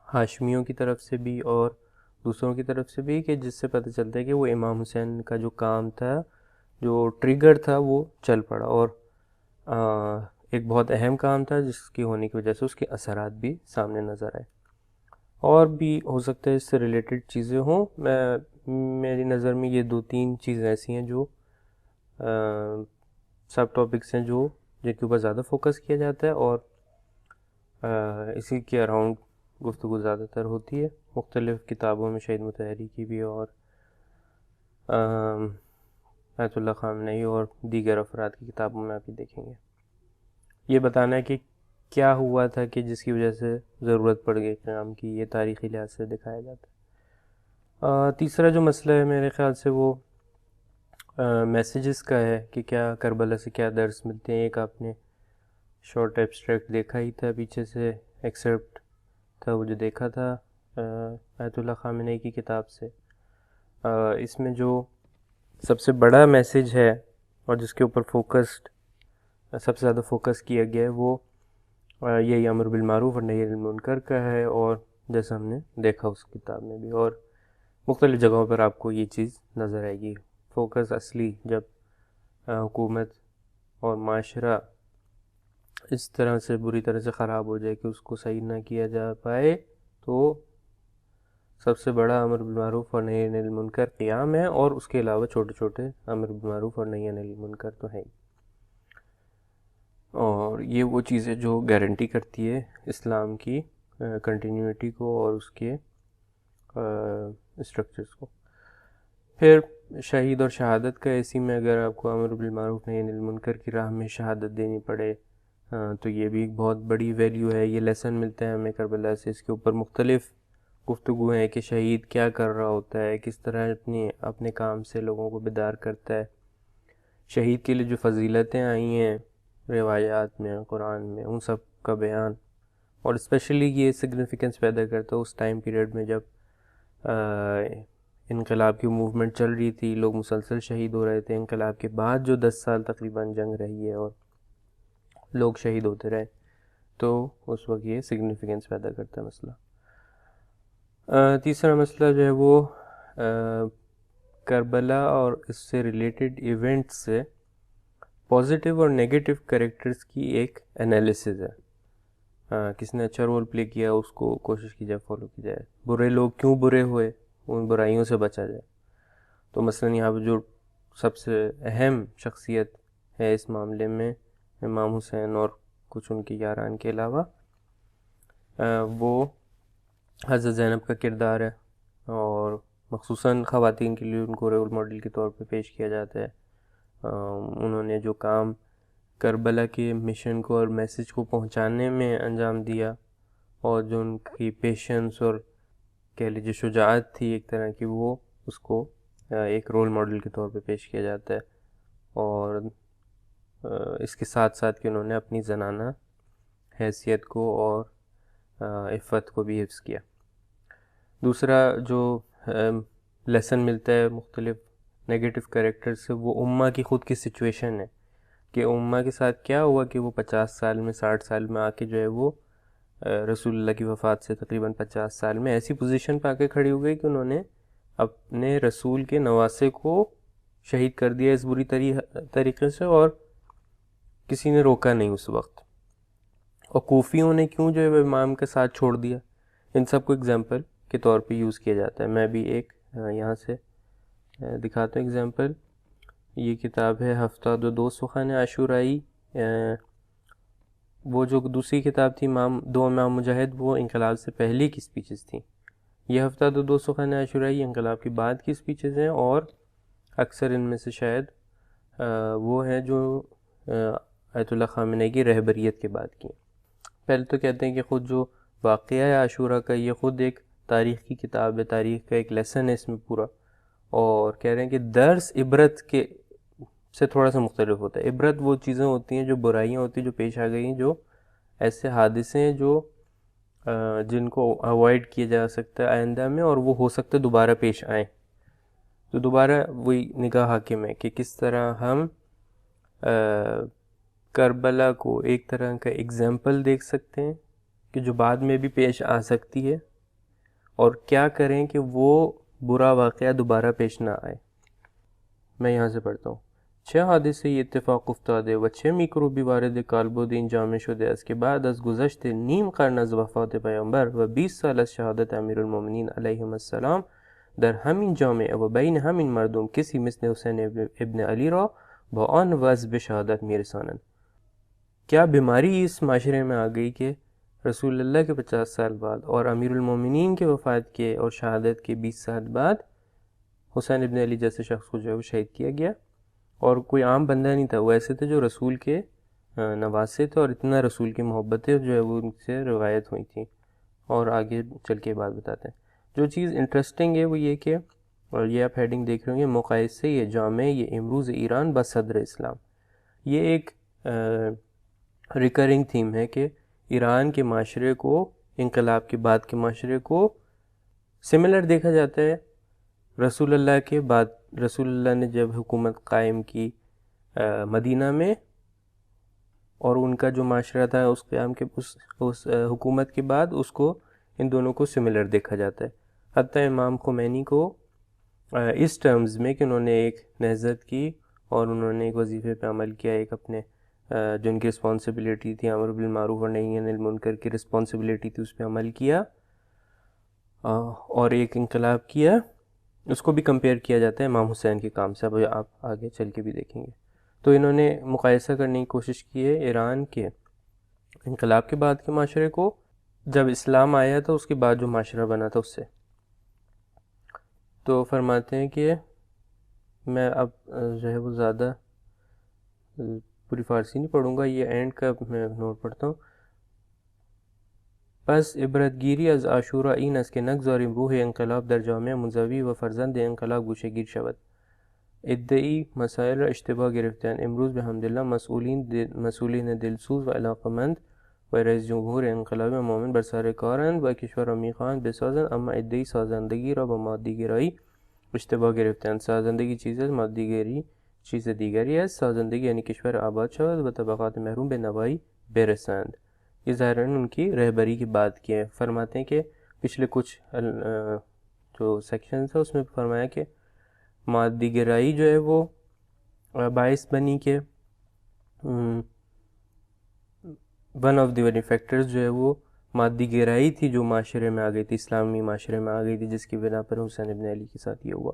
ہاشمیوں کی طرف سے بھی اور دوسروں کی طرف سے بھی، کہ جس سے پتہ چلتا ہے کہ وہ امام حسین کا جو کام تھا، جو ٹریگر تھا، وہ چل پڑا اور ایک بہت اہم کام تھا جس کی ہونے کی وجہ سے اس کے اثرات بھی سامنے نظر آئے. اور بھی ہو سکتا ہے اس سے ریلیٹڈ چیزیں ہوں. میری نظر میں یہ 2-3 چیزیں ایسی ہیں جو سب ٹاپکس ہیں جو جن کے اوپر زیادہ فوکس کیا جاتا ہے اور اسی کے اراؤنڈ گفتگو زیادہ تر ہوتی ہے. مختلف کتابوں میں شہید مطہری کی بھی اور آیت اللہ خامنئی اور دیگر افراد کی کتابوں میں آپ یہ دیکھیں گے. یہ بتانا ہے کہ کیا ہوا تھا کہ جس کی وجہ سے ضرورت پڑ گئی قیام کی، یہ تاریخی لحاظ سے دکھایا جاتا ہے. تیسرا جو مسئلہ ہے میرے خیال سے وہ میسیجز کا ہے کہ کیا کربلا سے کیا درس ملتے ہیں. ایک آپ نے شارٹ ایبسٹریکٹ دیکھا ہی تھا، پیچھے سے ایکسرپٹ تھا وہ جو دیکھا تھا آیت اللہ خامنئی کی کتاب سے. اس میں جو سب سے بڑا میسیج ہے اور جس کے اوپر سب سے زیادہ فوکس کیا گیا ہے وہ یہی امر بالمعروف اور نہی عن المنکر کا ہے، اور جیسا ہم نے دیکھا اس کتاب میں بھی اور مختلف جگہوں پر آپ کو یہ چیز نظر آئے گی. فوکس اصلی جب حکومت اور معاشرہ اس طرح سے بری طرح سے خراب ہو جائے کہ اس کو صحیح نہ کیا جا پائے تو سب سے بڑا امر بالمعروف اور نہی عن المنکر قیام ہے، اور اس کے علاوہ چھوٹے چھوٹے امر بالمعروف اور نہی عن المنکر تو ہیں. اور یہ وہ چیزیں جو گارنٹی کرتی ہے اسلام کی کنٹینیوٹی کو اور اس کے اسٹرکچرز کو. پھر شہید اور شہادت کا ایسی میں اگر آپ کو امر بالمعروف نہی عن المنکر کی راہ میں شہادت دینی پڑے تو یہ بھی ایک بہت بڑی ویلیو ہے. یہ لیسن ملتا ہے ہمیں کربلا سے. اس کے اوپر مختلف گفتگو ہیں کہ شہید کیا کر رہا ہوتا ہے، کس طرح اپنے کام سے لوگوں کو بیدار کرتا ہے. شہید کے لیے جو فضیلتیں آئی ہیں روایات میں، قرآن میں، ان سب کا بیان، اور اسپیشلی یہ سگنیفیکنس پیدا کرتا ہے اس ٹائم پیریڈ میں جب انقلاب کی موومنٹ چل رہی تھی، لوگ مسلسل شہید ہو رہے تھے. انقلاب کے بعد جو 10 سال تقریباً جنگ رہی ہے اور لوگ شہید ہوتے رہے، تو اس وقت یہ سگنیفیکنس پیدا کرتا ہے مسئلہ. تیسرا مسئلہ جو ہے وہ کربلا اور اس سے ریلیٹڈ ایونٹس سے پازیٹیو اور نیگیٹو کریکٹرز کی ایک انالیسز ہے. کس نے اچھا رول پلے کیا اس کو کوشش کی جائے فالو کی جائے. برے لوگ کیوں برے ہوئے، ان برائیوں سے بچا جائے. تو مثلا یہاں پہ جو سب سے اہم شخصیت ہے اس معاملے میں امام حسین اور کچھ ان کے یاران کے علاوہ وہ حضرت زینب کا کردار ہے، اور مخصوصاً خواتین کے لیے ان کو رول ماڈل کے طور پہ پیش کیا جاتا ہے. انہوں نے جو کام کربلا کے مشن کو اور میسیج کو پہنچانے میں انجام دیا، اور جو ان کی پیشنس اور کہہ لیجیے شجاعت تھی ایک طرح کی، وہ اس کو ایک رول ماڈل کے طور پہ پیش کیا جاتا ہے. اور اس کے ساتھ ساتھ کہ انہوں نے اپنی زنانہ حیثیت کو اور عفت کو بھی حفظ کیا. دوسرا جو لیسن ملتا ہے مختلف نیگیٹو کریکٹر سے، وہ امہ کی خود کی سچویشن ہے کہ امہ کے ساتھ کیا ہوا کہ وہ 50 سال میں 60 سال میں آ کے جو ہے وہ رسول اللہ کی وفات سے تقریباً 50 سال میں ایسی پوزیشن پہ آ کے کھڑی ہو گئی کہ انہوں نے اپنے رسول کے نواسے کو شہید کر دیا اس بری طریقے سے، اور کسی نے روکا نہیں اس وقت. اور کوفیوں نے کیوں جو ہے امام کے ساتھ چھوڑ دیا، ان سب کو اگزامپل کے طور پہ یوز کیا جاتا ہے. میں بھی ایک یہاں سے دکھاتا ہوں اگزامپل. یہ کتاب ہے ہفتہ دو سخن عاشورائی. وہ جو دوسری کتاب تھی امام مجاہد، وہ انقلاب سے پہلے کی سپیچز تھیں. یہ ہفتہ تو 200 خانہ عاشورائی انقلاب کے بعد کی اسپیچز ہیں، اور اکثر ان میں سے شاید وہ ہیں جو آیت اللہ خامنہئی کی رہبریت کے بعد کی. پہلے تو کہتے ہیں کہ خود جو واقعہ ہے عاشورہ کا یہ خود ایک تاریخ کی کتاب ہے، تاریخ کا ایک لیسن ہے اس میں پورا، اور کہہ رہے ہیں کہ درس عبرت کے سے تھوڑا سا مختلف ہوتا ہے. عبرت وہ چیزیں ہوتی ہیں جو برائیاں ہوتی ہیں جو پیش آ گئی ہیں، جو ایسے حادثے ہیں جو جن کو اوائڈ کیا جا سکتا ہے آئندہ میں، اور وہ ہو سکتا ہے دوبارہ پیش آئیں. تو دوبارہ وہی نگاہ حاکم ہے کہ کس طرح ہم کربلا کو ایک طرح کا ایگزامپل دیکھ سکتے ہیں کہ جو بعد میں بھی پیش آ سکتی ہے، اور کیا کریں کہ وہ برا واقعہ دوبارہ پیش نہ آئے. میں یہاں سے پڑھتا ہوں. 6 حادثه اتفاق افتاده و چه میکروبی وارد کالبد این جامعه شده است که بعد از گذشت نیم قرن از وفات پیامبر و 20 سال از شهادت امیرالمومنین علیهم السلام در همین جامعه و بین همین مردم کسی مثل حسین ابن علی را با آن وضع به شهادت میرسانند. کیا بیماری اس معاشرے میں آ گئی کہ رسول اللہ کے 50 سال بعد اور امیرالمومنین کے وفات کے اور شہادت کے 20 سال بعد حسین ابن علی جیسے شخص کو جو ہے وہ شہید کیا گیا، اور کوئی عام بندہ نہیں تھا، وہ ایسے تھے جو رسول کے نواسے تھے، اور اتنا رسول کی محبتیں جو ہے وہ ان سے روایت ہوئی تھیں. اور آگے چل کے بات بتاتے ہیں. جو چیز انٹرسٹنگ ہے وہ یہ کہ، اور یہ آپ ہیڈنگ دیکھ رہے ہوں گے، مقایسے یہ جامع یہ امروز ایران با صدر اسلام. یہ ایک ریکرنگ تھیم ہے کہ ایران کے معاشرے کو انقلاب کے بعد کے معاشرے کو سملر دیکھا جاتا ہے رسول اللہ کے بعد. رسول اللہ نے جب حکومت قائم کی مدینہ میں، اور ان کا جو معاشرہ تھا اس قیام کے اس حکومت کے بعد، اس کو ان دونوں کو سملر دیکھا جاتا ہے. حتیٰ امام خمینی کو اس ٹرمز میں کہ انہوں نے ایک نہضت کی اور انہوں نے ایک وظیفے پہ عمل کیا، ایک اپنے جو ان کی رسپانسبلٹی تھی امر بالمعروف اور نہی عن المنکر کی رسپانسبلٹی تھی، اس پہ عمل کیا اور ایک انقلاب کیا. اس کو بھی کمپیئر کیا جاتا ہے امام حسین کے کام سے. اب آپ آگے چل کے بھی دیکھیں گے. تو انہوں نے مقایسہ کرنے کی کوشش کی ہے ایران کے انقلاب کے بعد کے معاشرے کو، جب اسلام آیا تھا اس کے بعد جو معاشرہ بنا تھا اس سے. تو فرماتے ہیں کہ میں اب جو ہے وہ زیادہ پوری فارسی نہیں پڑھوں گا، یہ اینڈ کا میں نوٹ پڑھتا ہوں. پس عبرت گیری از عاشورا این است که نگذاریم روح انقلاب در جامعه منزوی و فرزند انقلاب گوشه‌گیر شود. ادعی مسائل را اشتباه گرفتند. امروز به حمدالله مسئولین دلسوز و علاقمند و رئیس جمهور انقلابی و مومن بر سر کارند و کشور را میخواهند بسازند، اما ادعی سازندگی را با مادیگرایی اشتباه گرفتند. سازندگی چیزی است، مادیگری چیز دیگری است. سازندگی یعنی کشور آباد شود و طبقات محروم به نوایی برسند. یہ ظاہراً ان کی رہبری کی بات کی ہے. فرماتے ہیں کہ پچھلے کچھ جو سیکشنز ہیں اس میں فرمایا کہ مادی گرائی جو ہے وہ باعث بنی کہ ون آف دی ونی فیکٹرز جو ہے وہ مادی گرائی تھی جو معاشرے میں آ گئی تھی، اسلامی معاشرے میں آ گئی تھی، جس کی بنا پر حسین ابن علی کے ساتھ یہ ہوا،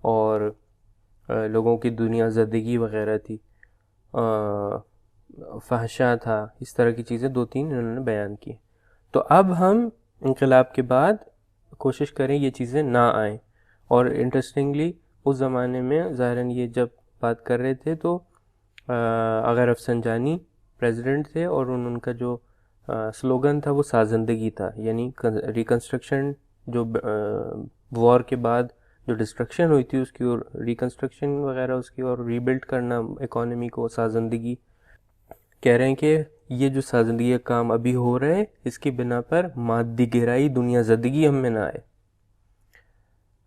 اور لوگوں کی دنیا زدگی وغیرہ تھی، فحشا تھا، اس طرح کی چیزیں 2-3 انہوں نے بیان کی. تو اب ہم انقلاب کے بعد کوشش کریں یہ چیزیں نہ آئیں. اور انٹرسٹنگلی اس زمانے میں ظاہراً یہ جب بات کر رہے تھے تو اگر رفسنجانی پریزیڈنٹ تھے، اور ان کا جو سلوگن تھا وہ سازندگی تھا، یعنی ریکنسٹرکشن، جو وار کے بعد جو ڈسٹرکشن ہوئی تھی اس کی، اور ریکنسٹرکشن وغیرہ اس کی، اور ریبلڈ کرنا اکانومی کو، سازندگی. کہہ رہے ہیں کہ یہ جو سازندگی کا کام ابھی ہو رہا ہے اس کی بنا پر مادی گہرائی، دنیا زدگی ہم میں نہ آئے.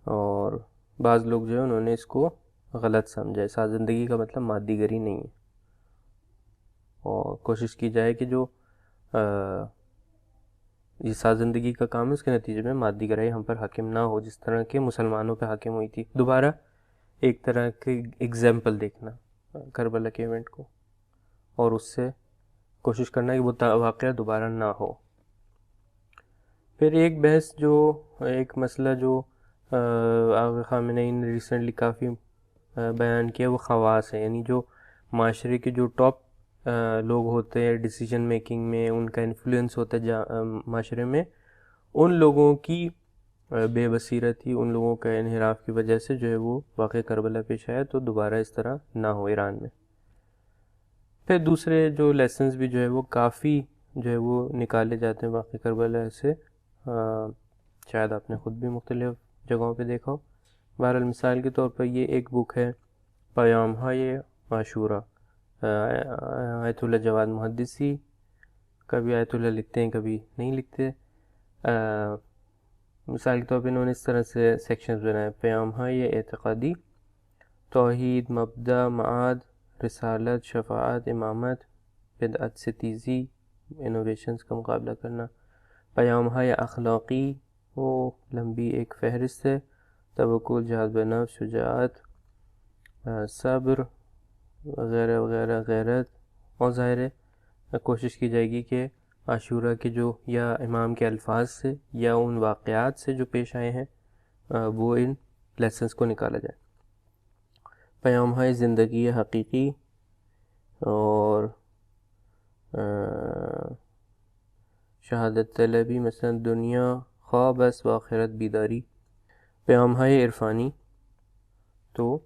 اور بعض لوگ جو ہے انہوں نے اس کو غلط سمجھا ہے. سازندگی کا مطلب مادی گری نہیں ہے، اور کوشش کی جائے کہ جو یہ سازندگی کا کام ہے اس کے نتیجے میں مادی گرائی ہم پر حاکم نہ ہو، جس طرح کہ مسلمانوں پہ حاکم ہوئی تھی. دوبارہ ایک طرح کے ایگزامپل دیکھنا کربلا کے ایونٹ کو، اور اس سے کوشش کرنا کہ وہ واقعہ دوبارہ نہ ہو. پھر ایک بحث جو ایک مسئلہ جو آغا خامنہئی نے ریسنٹلی کافی بیان کیا وہ خواص ہے، یعنی جو معاشرے کے جو ٹاپ لوگ ہوتے ہیں ڈیسیجن میکنگ میں، ان کا انفلوئنس ہوتا ہے معاشرے میں، ان لوگوں کی بے بصیرت تھی، ان لوگوں کا انحراف کی وجہ سے جو ہے وہ واقعہ کربلا پیش آیا، تو دوبارہ اس طرح نہ ہو ایران میں۔ پھر دوسرے جو لیسنز بھی جو ہے وہ کافی جو ہے وہ نکالے جاتے ہیں واقعہ کربلا سے، شاید آپ نے خود بھی مختلف جگہوں پہ دیکھا ہو۔ بہرحال مثال کے طور پر یہ ایک بک ہے پیام‌های عاشورہ، آیت اللہ جواد محدثی، کبھی آیت اللہ لکھتے ہیں کبھی نہیں لکھتے۔ مثال کے طور پہ انہوں نے اس طرح سے سیکشنز بنائے: پیام‌های اعتقادی، توحید، مبدأ، معاد، رسالت، شفاعت، امامت، بدعت ستیزی، انوویشنز کا مقابلہ کرنا۔ پیام‌های اخلاقی، وہ لمبی ایک فہرست ہے: توکل، جہاد بنفس، شجاعت، صبر وغیرہ وغیرہ، غیرت۔ اور ظاہر ہے کوشش کی جائے گی کہ عاشورہ کے جو یا امام کے الفاظ سے یا ان واقعات سے جو پیش آئے ہیں وہ ان لیسنز کو نکالا جائے۔ پیام‌های زندگی حقیقی اور شہادت طلبی، مثلا دنیا خواب است و آخرت بیداری۔ پیام‌های عرفانی، تو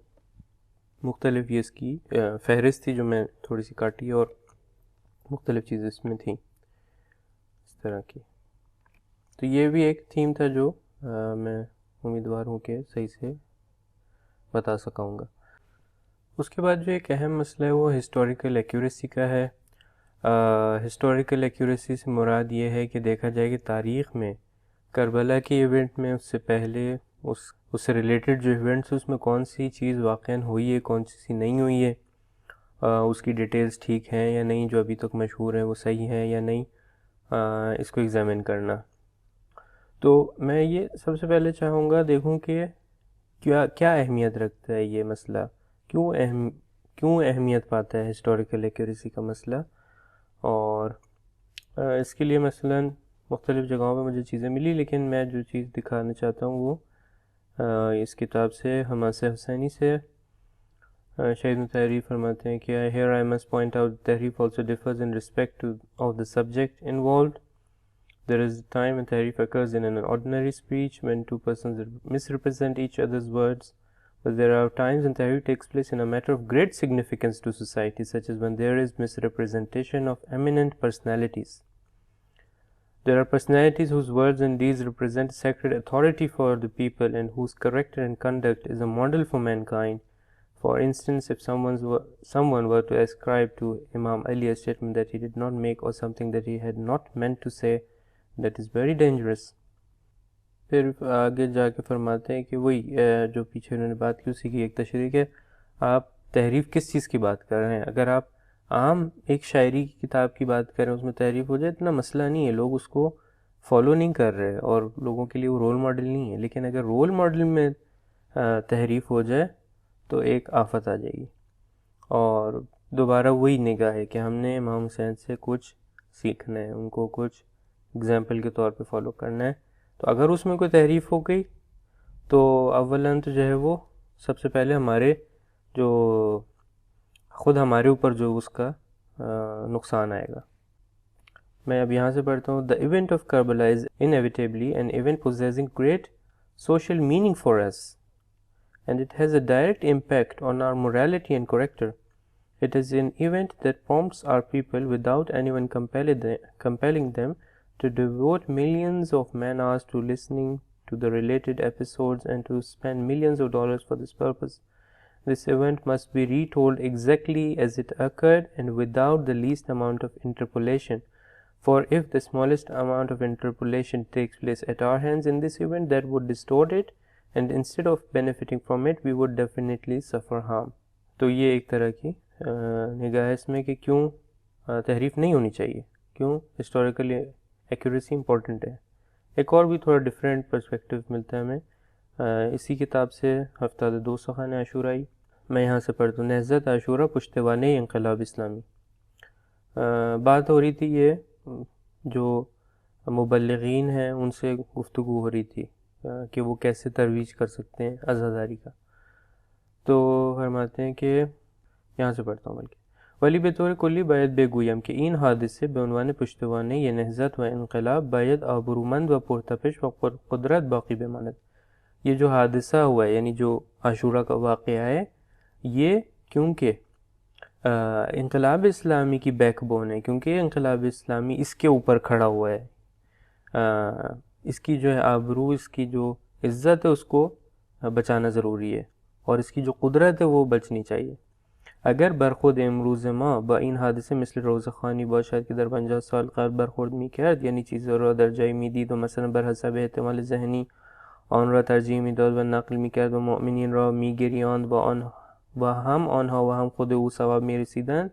مختلف یہ اس کی فہرست تھی جو میں تھوڑی سی کاٹی اور مختلف چیزیں اس میں تھیں اس طرح کی۔ تو یہ بھی ایک تھیم تھا جو میں امیدوار ہوں کہ صحیح سے بتا سکاؤں گا۔ اس کے بعد جو ایک اہم مسئلہ ہے وہ ہسٹوریکل ایکوریسی کا ہے۔ ہسٹوریکل ایکوریسی سے مراد یہ ہے کہ دیکھا جائے کہ تاریخ میں کربلا کے ایونٹ میں اس سے پہلے اس سے ریلیٹڈ جو ایونٹس اس میں کون سی چیز واقعاً ہوئی ہے، کون سی نہیں ہوئی ہے، اس کی ڈیٹیلز ٹھیک ہیں یا نہیں، جو ابھی تک مشہور ہیں وہ صحیح ہیں یا نہیں، اس کو ایگزامن کرنا۔ تو میں یہ سب سے پہلے چاہوں گا دیکھوں کہ کیا اہمیت رکھتا ہے یہ مسئلہ، کیوں اہمیت پاتا ہے ہسٹوریکل ایکوریسی کا مسئلہ۔ اور اس کے لیے مثلاً مختلف جگہوں پہ مجھے چیزیں ملی، لیکن میں جو چیز دکھانا چاہتا ہوں وہ اس کتاب سے حماسہ حسینی سے۔ شہید مطہری فرماتے ہیں کہ here I must point out تحریف also differs in respect of the subject involved. There is a time when tahrif occurs in an ordinary speech when two persons misrepresent each other's words, but there are times when tahrif takes place in a matter of great significance to society, such as when there is misrepresentation of eminent personalities. There are personalities whose words and deeds represent sacred authority for the people and whose character and conduct is a model for mankind. For instance, if someone were to ascribe to Imam Ali a statement that he did not make or something that he had not meant to say, that is very dangerous. پھر آگے جا کے فرماتے ہیں کہ وہی جو پیچھے انہوں نے بات کی اسی کی ایک تشریح ہے، آپ تحریف کس چیز کی بات کر رہے ہیں۔ اگر آپ عام ایک شاعری کی کتاب کی بات کریں اس میں تحریف ہو جائے اتنا مسئلہ نہیں ہے، لوگ اس کو فالو نہیں کر رہے اور لوگوں کے لیے وہ رول ماڈل نہیں ہے، لیکن اگر رول ماڈل میں تحریف ہو جائے تو ایک آفت آ جائے گی۔ اور دوبارہ وہی نگاہ ہے کہ ہم نے امام حسین سے کچھ سیکھنا ہے، ان کو کچھ اگزامپل کے طور پہ فالو کرنا ہے۔ تو اگر اس میں کوئی تحریف ہو گئی تو اولاً تو جو ہے وہ سب سے پہلے خود ہمارے اوپر جو اس کا نقصان آئے گا۔ میں اب یہاں سے پڑھتا ہوں: The event of Karbala is inevitably an event possessing great social meaning for us, and it has a direct impact on our morality and character. It is an event that prompts our people, without anyone compelling them, to devote millions of man-hours to listening to the related episodes and to spend millions of dollars for this purpose. This event must be retold exactly as it occurred and without the least amount of interpolation. For if the smallest amount of interpolation takes place at our hands in this event, that would distort it, and instead of benefiting from it, we would definitely suffer harm. تو یہ ایک طرح کی نگاہ ہے اس میں کہ کیوں تحریف نہیں ہونی چاہیے، کیوں ہسٹوریکل ایکوریسی امپورٹنٹ ہے۔ ایک اور بھی تھوڑا ڈفرینٹ پرسپیکٹیو ملتا ہے ہمیں اسی کتاب سے، ہفتہ دو سخن عاشورائی۔ میں یہاں سے پڑھتا ہوں: نہضت عاشورہ پشتوانِ انقلاب اسلامی۔ بات ہو رہی تھی یہ جو مبلغین ہیں ان سے گفتگو ہو رہی تھی کہ وہ کیسے ترویج کر سکتے ہیں عزاداری کا۔ تو فرماتے ہیں کہ یہاں سے پڑھتا ہوں بلکہ ولی بطور کلی باید بگویم که این حادثه به عنوان پشتوانه نهضت و انقلاب باید آبرومند و پرتپش و قدرت باقی بماند. یہ جو حادثہ ہوا ہے یعنی جو عاشورہ کا واقعہ ہے، یہ کیونکہ انقلاب اسلامی کی بیک بون ہے، کیونکہ انقلاب اسلامی اس کے اوپر کھڑا ہوا ہے، اس کی جو ہے آبرو، اس کی جو عزت ہے اس کو بچانا ضروری ہے، اور اس کی جو قدرت ہے وہ بچنی چاہیے. اگر برخورد امروز ما با این حادثه مثل روزخوانی باشد که در 50 سال قبل برخورد میکرد، یعنی چیزها را در جایی میدید و مثلا بر حسب احتمال ذهنی آن را ترجیح میداد و نقل میکرد و مؤمنین را میگریاند و هم آنها و هم خود او ثواب میرسیدند،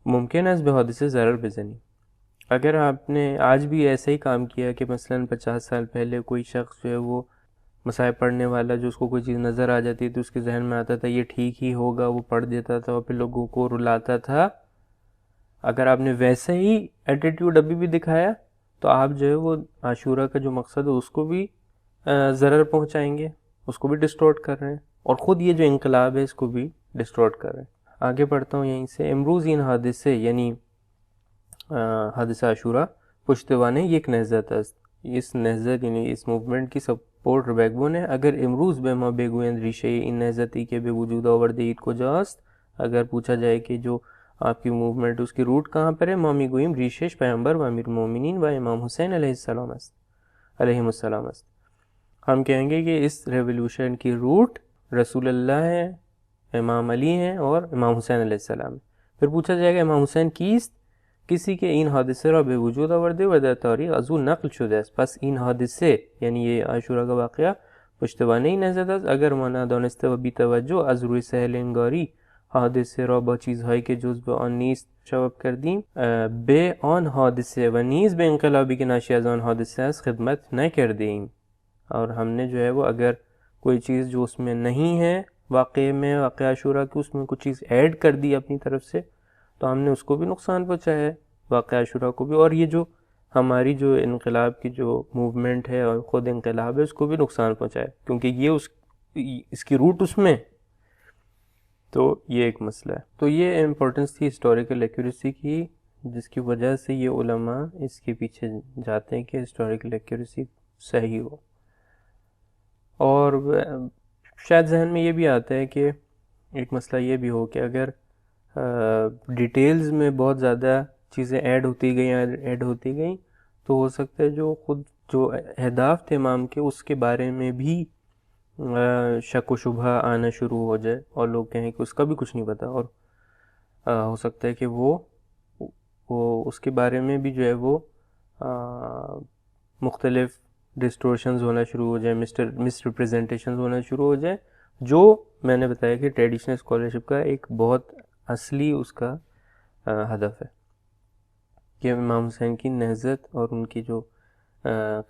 ممکن است به حادثه ضرر بزنیم. اگر آپ نے آج بھی ایسا ہی کام کیا کہ مثلا 50 سال پہلے کوئی شخص جو ہے وہ مصائب پڑھنے والا، جو اس کو کوئی چیز نظر آ جاتی تو اس کے ذہن میں آتا تھا یہ ٹھیک ہی ہوگا، وہ پڑھ دیتا تھا اور پھر لوگوں کو رلاتا تھا، اگر آپ نے ویسا ہی ایٹیٹیوڈ ابھی بھی دکھایا تو آپ جو ہے وہ عاشورہ کا جو مقصد ہے اس کو بھی ضرر پہنچائیں گے، اس کو بھی ڈسٹورٹ کر رہے ہیں، اور خود یہ جو انقلاب ہے اس کو بھی ڈسٹورٹ کر رہے ہیں. آگے پڑھتا ہوں یہیں سے. امروز این حادثه یعنی حادثہ عاشورہ پشتوانه یک نهضت است. اس نهضت یعنی اس موومنٹ کی سپورٹ بیک بون ہے. اگر امروز به ما بگویند ریشه این نهضتی که به وجود آورده اید کجاست، اگر پوچھا جائے کہ جو آپ کی موومنٹ اس کی روٹ کہاں پر ہے، ما میگوییم ریشش پیامبر و امیرالمومنین و امام حسین علیہ السلام است، علیہم السلام است. ہم کہیں گے کہ اس ریولوشن کی روٹ رسول اللہ ہے، امام علی ہیں اور امام حسین علیہ السلام. پھر پوچھا جائے گا امام حسین کیست؟ کسی که این حادثه را به وجود آورده و در تاریخ از او نقل شده است. پس این حادثه یعنی یہ عاشورہ کا واقعہ پشتوانه نهضت است. اگر ما ندانسته و بی توجه از روی سهل انگاری حادثه را با چیزهایی که جزء آن نیست سبب کردیم، به آن حادثه و نیز به انقلابی که ناشی از آن حادثه است خدمت نکرده ایم. اور ہم نے جو ہے وہ اگر کوئی چیز جو اس میں نہیں ہے واقعے میں، واقعہ عاشورہ کی، اس میں کچھ چیز ایڈ کر دی اپنی طرف سے، تو ہم نے اس کو بھی نقصان پہنچایا ہے، واقعہ عاشورہ کو بھی، اور یہ جو ہماری جو انقلاب کی جو موومنٹ ہے اور خود انقلاب ہے اس کو بھی نقصان پہنچایا، کیونکہ یہ اس کی روٹ اس میں. تو یہ ایک مسئلہ ہے. تو یہ امپورٹنس تھی ہسٹوریکل ایکوریسی کی، جس کی وجہ سے یہ علماء اس کے پیچھے جاتے ہیں کہ ہسٹوریکل ایکوریسی صحیح ہو. اور شاید ذہن میں یہ بھی آتا ہے کہ ایک مسئلہ یہ بھی ہو کہ اگر ڈیٹیلز میں بہت زیادہ چیزیں ایڈ ہوتی گئیں تو ہو سکتا ہے جو خود جو اہداف تھے امام کے اس کے بارے میں بھی شک و شبہ آنا شروع ہو جائے اور لوگ کہیں کہ اس کا بھی کچھ نہیں پتا، اور ہو سکتا ہے کہ وہ اس کے بارے میں بھی جو ہے وہ مختلف ڈسٹورشنز ہونا شروع ہو جائیں، مس ریپریزنٹیشنز ہونا شروع ہو جائیں، جو میں نے بتایا کہ ٹریڈیشنل اسکالرشپ کا ایک بہت اصلی اس کا ہدف ہے کہ امام حسین کی نہضت اور ان کی جو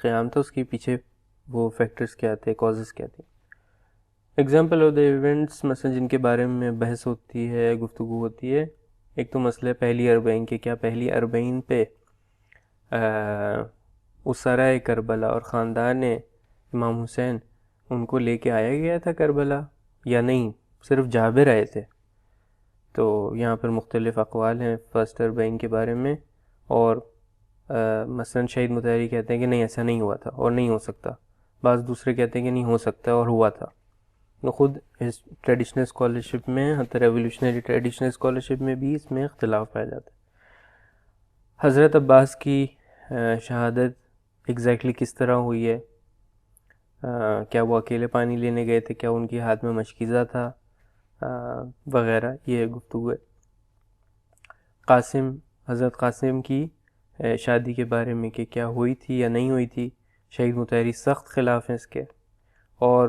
قیام تھا اس کے پیچھے وہ فیکٹرز کیا تھے، کازز کیا تھے. ایگزامپل آف دا ایونٹس مثلا جن کے بارے میں بحث ہوتی ہے، گفتگو ہوتی ہے. ایک تو مسئلہ پہلی اربعین کہ کیا پہلی اربعین پہ اسرائے کربلا اور خاندان امام حسین ان کو لے کے آیا گیا تھا کربلا یا نہیں، صرف جابر آئے تھے. تو یہاں پر مختلف اقوال ہیں فرسٹ اربعین کے بارے میں، اور مثلا شہید مطہری کہتے ہیں کہ نہیں ایسا نہیں ہوا تھا اور نہیں ہو سکتا، بعض دوسرے کہتے ہیں کہ نہیں ہو سکتا اور ہوا تھا. تو خود ٹریڈیشنل اسکالرشپ میں، حتی ریولیوشنری ٹریڈیشنل اسکالرشپ میں بھی اس میں اختلاف پایا جاتا ہے. حضرت عباس کی شہادت ایگزیکٹلی کس طرح ہوئی ہے، کیا وہ اکیلے پانی لینے گئے تھے، کیا ان کے ہاتھ میں مشکیزہ تھا وغیرہ، یہ گفتگو ہے. حضرت قاسم کی شادی کے بارے میں کہ کیا ہوئی تھی یا نہیں ہوئی تھی، شہید مطہری سخت خلاف ہیں اس کے، اور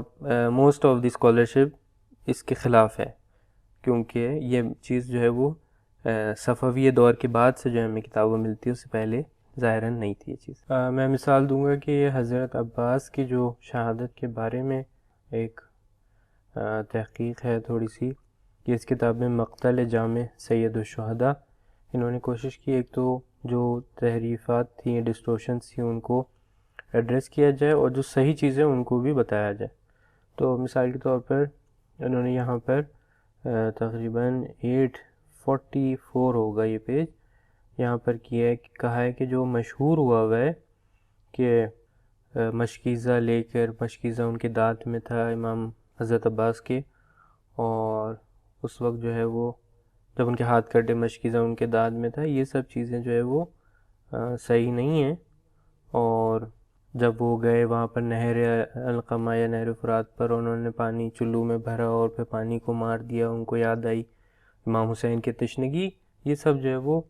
موسٹ آف دی اسکالرشپ اس کے خلاف ہے، کیونکہ یہ چیز جو ہے وہ صفوی دور کے بعد سے جو ہمیں کتابیں ملتی ہے اس سے پہلے ظاہراً نہیں تھی یہ چیز. میں مثال دوں گا کہ یہ حضرت عباس کی جو شہادت کے بارے میں ایک تحقیق ہے تھوڑی سی، کہ اس کتاب میں مقتل جامع سید الشہداء انہوں نے کوشش کی ایک تو جو تحریفات تھیں، ڈسٹورشنز تھیں، ان کو ایڈریس کیا جائے اور جو صحیح چیزیں ان کو بھی بتایا جائے. تو مثال کے طور پر انہوں نے یہاں پر تقریباً 44 ہوگا یہ پیج. یہاں پر کہا ہے کہ جو مشہور ہوا ہے کہ مشکیزہ لے کر، مشکیزہ ان کے دانت میں تھا امام حضرت عباس کے، اور اس وقت جو ہے وہ جب ان کے ہاتھ کٹے مشکیزہ ان کے دانت میں تھا، یہ سب چیزیں جو ہے وہ صحیح نہیں ہیں. اور جب وہ گئے وہاں پر نہر القمہ یا نہر فرات پر، انہوں نے پانی چلو میں بھرا اور پھر پانی کو مار دیا، ان کو یاد آئی امام حسین کی تشنگی. یہ سب جو ہے وہ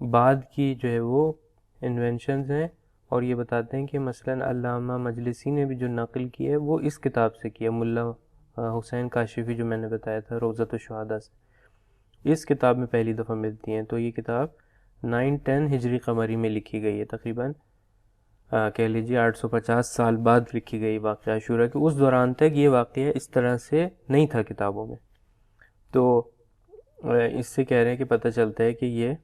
بعد کی جو ہے وہ انوینشنز ہیں، اور یہ بتاتے ہیں کہ مثلاً علامہ مجلسی نے بھی جو نقل کی ہے وہ اس کتاب سے کیا، ملا حسین کاشفی جو میں نے بتایا تھا روضۃ الشہداء سے. اس کتاب میں پہلی دفعہ ملتی ہیں. تو یہ کتاب 910 ہجری قمری میں لکھی گئی ہے، تقریباً کہہ لیجیے 850 سال بعد لکھی گئی واقعہ عاشورہ کی. اس دوران تک یہ واقعہ اس طرح سے نہیں تھا کتابوں میں. تو اس سے کہہ رہے ہیں کہ پتہ چلتا ہے کہ یہ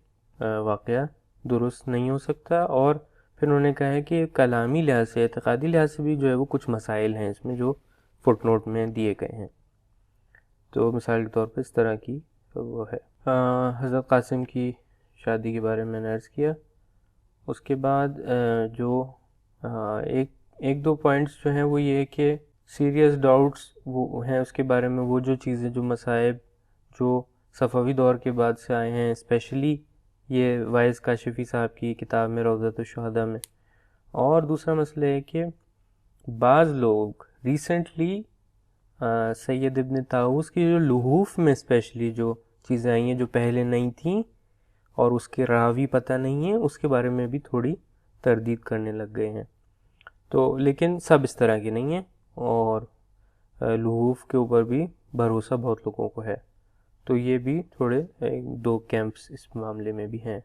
واقعہ درست نہیں ہو سکتا. اور پھر انہوں نے کہا ہے کہ کلامی لحاظ سے، اعتقادی لحاظ سے بھی جو ہے وہ کچھ مسائل ہیں اس میں جو فٹ نوٹ میں دیے گئے ہیں. تو مثال کے طور پر اس طرح کی وہ ہے. حضرت قاسم کی شادی کے بارے میں نے عرض کیا. اس کے بعد جو ایک دو پوائنٹس جو ہیں وہ یہ ہے کہ سیریس ڈاؤٹس وہ ہیں اس کے بارے میں، وہ جو چیزیں جو مصائب جو صفوی دور کے بعد سے آئے ہیں، اسپیشلی یہ وائز کاشفی صاحب کی کتاب میں روضۃ الشہداء میں. اور دوسرا مسئلہ ہے کہ بعض لوگ ریسنٹلی سید ابن طاووس کی جو لحوف میں اسپیشلی جو چیزیں آئی ہیں جو پہلے نہیں تھیں اور اس کے راوی پتہ نہیں ہیں، اس کے بارے میں بھی تھوڑی تردید کرنے لگ گئے ہیں. تو لیکن سب اس طرح کی نہیں ہیں، اور لحوف کے اوپر بھی بھروسہ بہت لوگوں کو ہے. تو یہ بھی تھوڑے دو کیمپس اس معاملے میں بھی ہیں،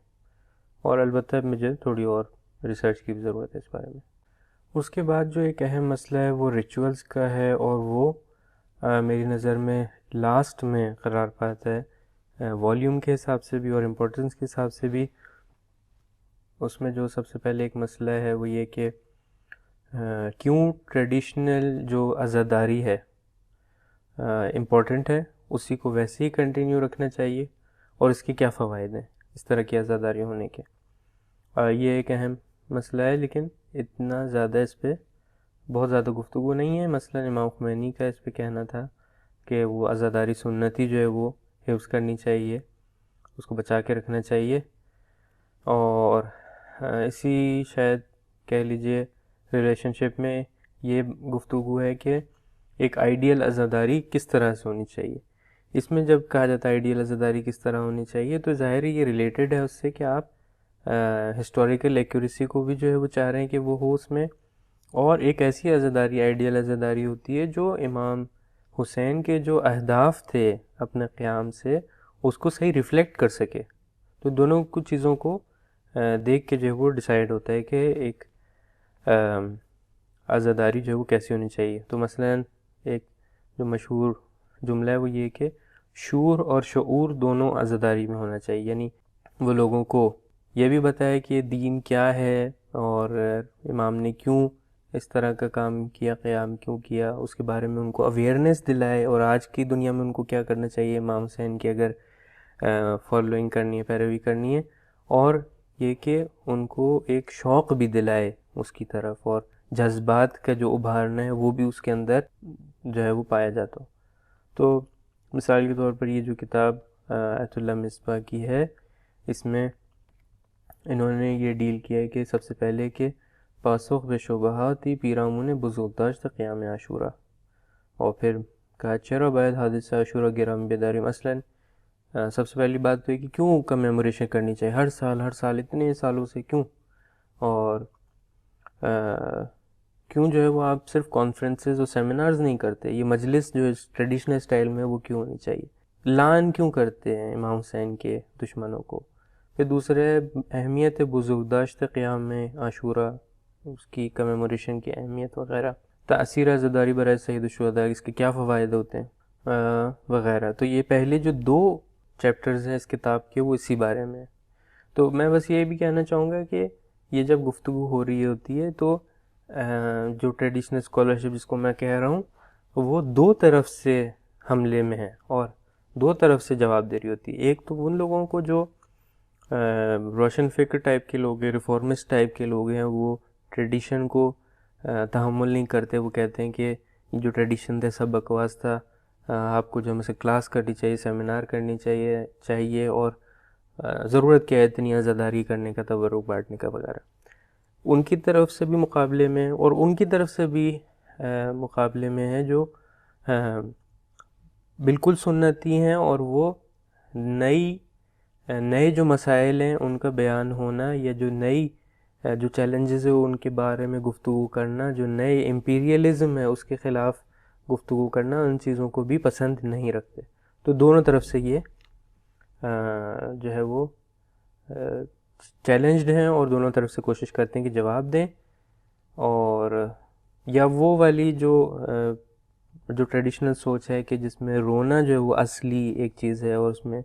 اور البتہ مجھے تھوڑی اور ریسرچ کی بھی ضرورت ہے اس بارے میں. اس کے بعد جو ایک اہم مسئلہ ہے وہ ریچولز کا ہے، اور وہ میری نظر میں لاسٹ میں قرار پاتا ہے والیوم کے حساب سے بھی اور امپورٹنس کے حساب سے بھی. اس میں جو سب سے پہلے ایک مسئلہ ہے وہ یہ کہ کیوں ٹریڈیشنل جو عزاداری ہے امپورٹنٹ ہے، اسی کو ویسے ہی کنٹینیو رکھنا چاہیے، اور اس کے کیا فوائد ہیں اس طرح کی عزاداری ہونے کے. یہ ایک اہم مسئلہ ہے، لیکن اتنا زیادہ اس پہ بہت زیادہ گفتگو نہیں ہے. مثلا امام خمینی کا اس پہ کہنا تھا کہ وہ عزاداری سنتی جو ہے وہ حفظ کرنی چاہیے، اس کو بچا کے رکھنا چاہیے. اور اسی شاید کہہ لیجئے ریلیشن شپ میں یہ گفتگو ہے کہ ایک آئیڈیل عزاداری کس طرح سے ہونی چاہیے. اس میں جب کہا جاتا ہے آئیڈیل عزاداری کس طرح ہونی چاہیے، تو ظاہر ہے یہ ریلیٹڈ ہے اس سے کہ آپ ہسٹوریکل ایکوریسی کو بھی جو ہے وہ چاہ رہے ہیں کہ وہ ہو اس میں، اور ایک ایسی عزاداری آئیڈیل عزاداری ہوتی ہے جو امام حسین کے جو اہداف تھے اپنے قیام سے اس کو صحیح ریفلیکٹ کر سکے. تو دونوں کچھ چیزوں کو دیکھ کے جو ہے وہ ڈیسائیڈ ہوتا ہے کہ ایک عزاداری جو ہے وہ کیسی ہونی چاہیے. تو مثلا ایک جو مشہور جملہ ہے وہ یہ کہ شعور اور شعور دونوں عزاداری میں ہونا چاہیے، یعنی وہ لوگوں کو یہ بھی بتایا کہ دین کیا ہے اور امام نے کیوں اس طرح کا کام کیا، قیام کیوں کیا، اس کے بارے میں ان کو اویئرنیس دلائے، اور آج کی دنیا میں ان کو کیا کرنا چاہیے امام حسین کی اگر فالوئنگ کرنی ہے، پیروی کرنی ہے. اور یہ کہ ان کو ایک شوق بھی دلائے اس کی طرف، اور جذبات کا جو ابھارنا ہے وہ بھی اس کے اندر جو ہے وہ پایا جاتا ہو. تو مثال کے طور پر یہ جو کتاب آیت اللہ مصباح کی ہے، اس میں انہوں نے یہ ڈیل کیا ہے کہ سب سے پہلے کہ پاسخ بے شبہاتی پیرامون بزرگداشت قیام عاشورہ، اور پھر کہا چرا باید حادثہ عاشورہ گرام بیداری. مثلاً سب سے پہلی بات تو ہے کہ کیوں کمیموریشن کرنی چاہیے ہر سال اتنے سالوں سے کیوں، اور کیوں جو ہے وہ آپ صرف کانفرنسز اور سیمینارز نہیں کرتے، یہ مجلس جو ٹریڈیشنل اسٹائل میں وہ کیوں ہونی چاہیے. لعن کیوں کرتے ہیں امام حسین کے دشمنوں کو. پھر دوسرے اہمیت بزرگداشت قیام میں عاشورہ، اس کی کمیموریشن کی اہمیت وغیرہ، تاثیر عزاداری برائے سید الشہداء، اس کے کیا فوائد ہوتے ہیں وغیرہ. تو یہ پہلے جو دو چیپٹرز ہیں اس کتاب کے وہ اسی بارے میں. تو میں بس یہ بھی کہنا چاہوں گا کہ یہ جب گفتگو ہو رہی ہوتی ہے تو جو ٹریڈیشنل اسکالرشپ جس کو میں کہہ رہا ہوں وہ دو طرف سے حملے میں ہے، اور دو طرف سے جواب دے رہی ہوتی ہے. ایک تو ان لوگوں کو جو روشن فکر ٹائپ کے لوگ ہیں, ریفارمسٹ ٹائپ کے لوگ ہیں, وہ ٹریڈیشن کو تحمل نہیں کرتے. وہ کہتے ہیں کہ جو ٹریڈیشن تھا سب بکواس تھا, آپ کو جو ہم سے کلاس کرنی چاہیے, سیمینار کرنی چاہیے اور ضرورت کیا ہے اتنی عزاداری کرنے کا, تبرک بانٹنے کا وغیرہ. ان کی طرف سے بھی مقابلے میں, اور ان کی طرف سے بھی مقابلے میں ہے جو بالکل سنتی ہیں, اور وہ نئے جو مسائل ہیں ان کا بیان ہونا, یا جو نئی جو چیلنجز ہیں ان کے بارے میں گفتگو کرنا, جو نئے امپیریلزم ہے اس کے خلاف گفتگو کرنا, ان چیزوں کو بھی پسند نہیں رکھتے. تو دونوں طرف سے یہ جو ہے وہ چیلنجڈ ہیں, اور دونوں طرف سے کوشش کرتے ہیں کہ جواب دیں. اور یا وہ والی جو ٹریڈیشنل سوچ ہے کہ جس میں رونا جو ہے وہ اصلی ایک چیز ہے, اور اس میں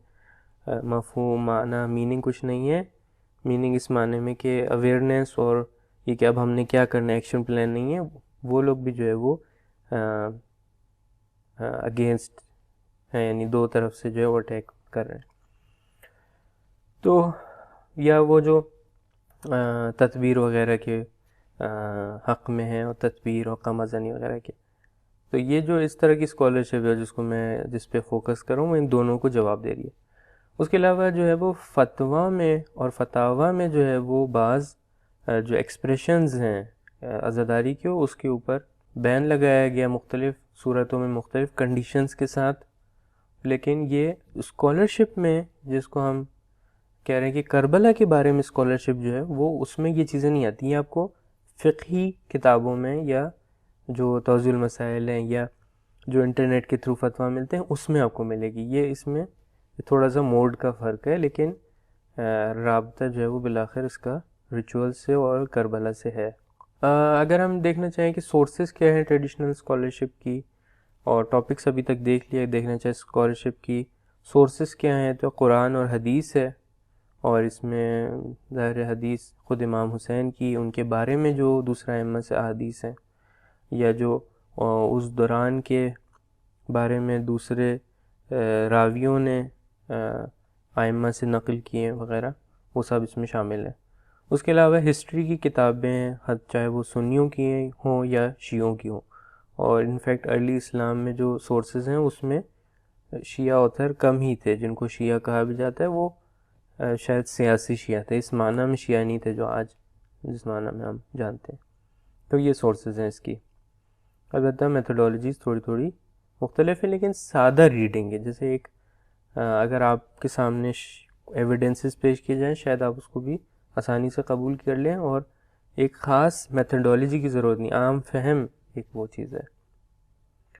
مفہوم معنی میننگ کچھ نہیں ہے. میننگ اس معنی میں کہ اویئرنیس اور یہ کہ اب ہم نے کیا کرنا ہے, ایکشن پلان نہیں ہے. وہ لوگ بھی جو ہے وہ اگینسٹ ہیں, یعنی دو طرف سے جو ہے وہ اٹیک کر رہے ہیں. تو یا وہ جو تدبیر وغیرہ کے حق میں ہیں, اور تدبیر اور قمع زنی وغیرہ کے, تو یہ جو اس طرح کی اسکالرشپ ہے جس پہ فوکس کروں, وہ ان دونوں کو جواب دے رہی ہے. اس کے علاوہ جو ہے وہ فتویٰ میں اور فتاویٰ میں جو ہے وہ بعض جو ایکسپریشنز ہیں عزاداری کے, اس کے اوپر بین لگایا گیا مختلف صورتوں میں مختلف کنڈیشنز کے ساتھ. لیکن یہ اسکالرشپ میں جس کو ہم کہہ رہے ہیں کہ کربلا کے بارے میں اسکالرشپ جو ہے وہ, اس میں یہ چیزیں نہیں آتی ہیں. آپ کو فقہی کتابوں میں, یا جو توضیح المسائل ہیں, یا جو انٹرنیٹ کے تھرو فتویٰ ملتے ہیں, اس میں آپ کو ملے گی. یہ اس میں تھوڑا سا موڈ کا فرق ہے, لیکن رابطہ جو ہے وہ بالآخر اس کا ریچول سے اور کربلا سے ہے. اگر ہم دیکھنا چاہیں کہ سورسز کیا ہیں ٹریڈیشنل اسکالرشپ کی, اور ٹاپکس ابھی تک دیکھنا چاہیں اسکالرشپ کی سورسز کیا ہیں, تو قرآن اور حدیث ہے. اور اس میں ظاہر حدیث خود امام حسین کی, ان کے بارے میں جو دوسرا ائمہ سے احادیث ہیں, یا جو اس دوران کے بارے میں دوسرے راویوں نے ائمہ سے نقل کیے وغیرہ, وہ سب اس میں شامل ہیں. اس کے علاوہ ہسٹری کی کتابیں, چاہے وہ سنیوں کی ہوں یا شیعوں کی ہوں. اور انفیکٹ ارلی اسلام میں جو سورسز ہیں اس میں شیعہ آتھر کم ہی تھے. جن کو شیعہ کہا بھی جاتا ہے وہ شاید سیاسی شیعہ تھے, اس معنی میں شیعہ نہیں تھے جو آج جس معنی میں ہم جانتے ہیں. تو یہ سورسز ہیں اس کی. البتہ میتھڈالوجیز تھوڑی مختلف ہے, لیکن سادہ ریڈنگ ہے. جیسے ایک اگر آپ کے سامنے ایویڈنسز پیش کیے جائیں, شاید آپ اس کو بھی آسانی سے قبول کر لیں, اور ایک خاص میتھڈالوجی کی ضرورت نہیں, عام فہم ایک وہ چیز ہے.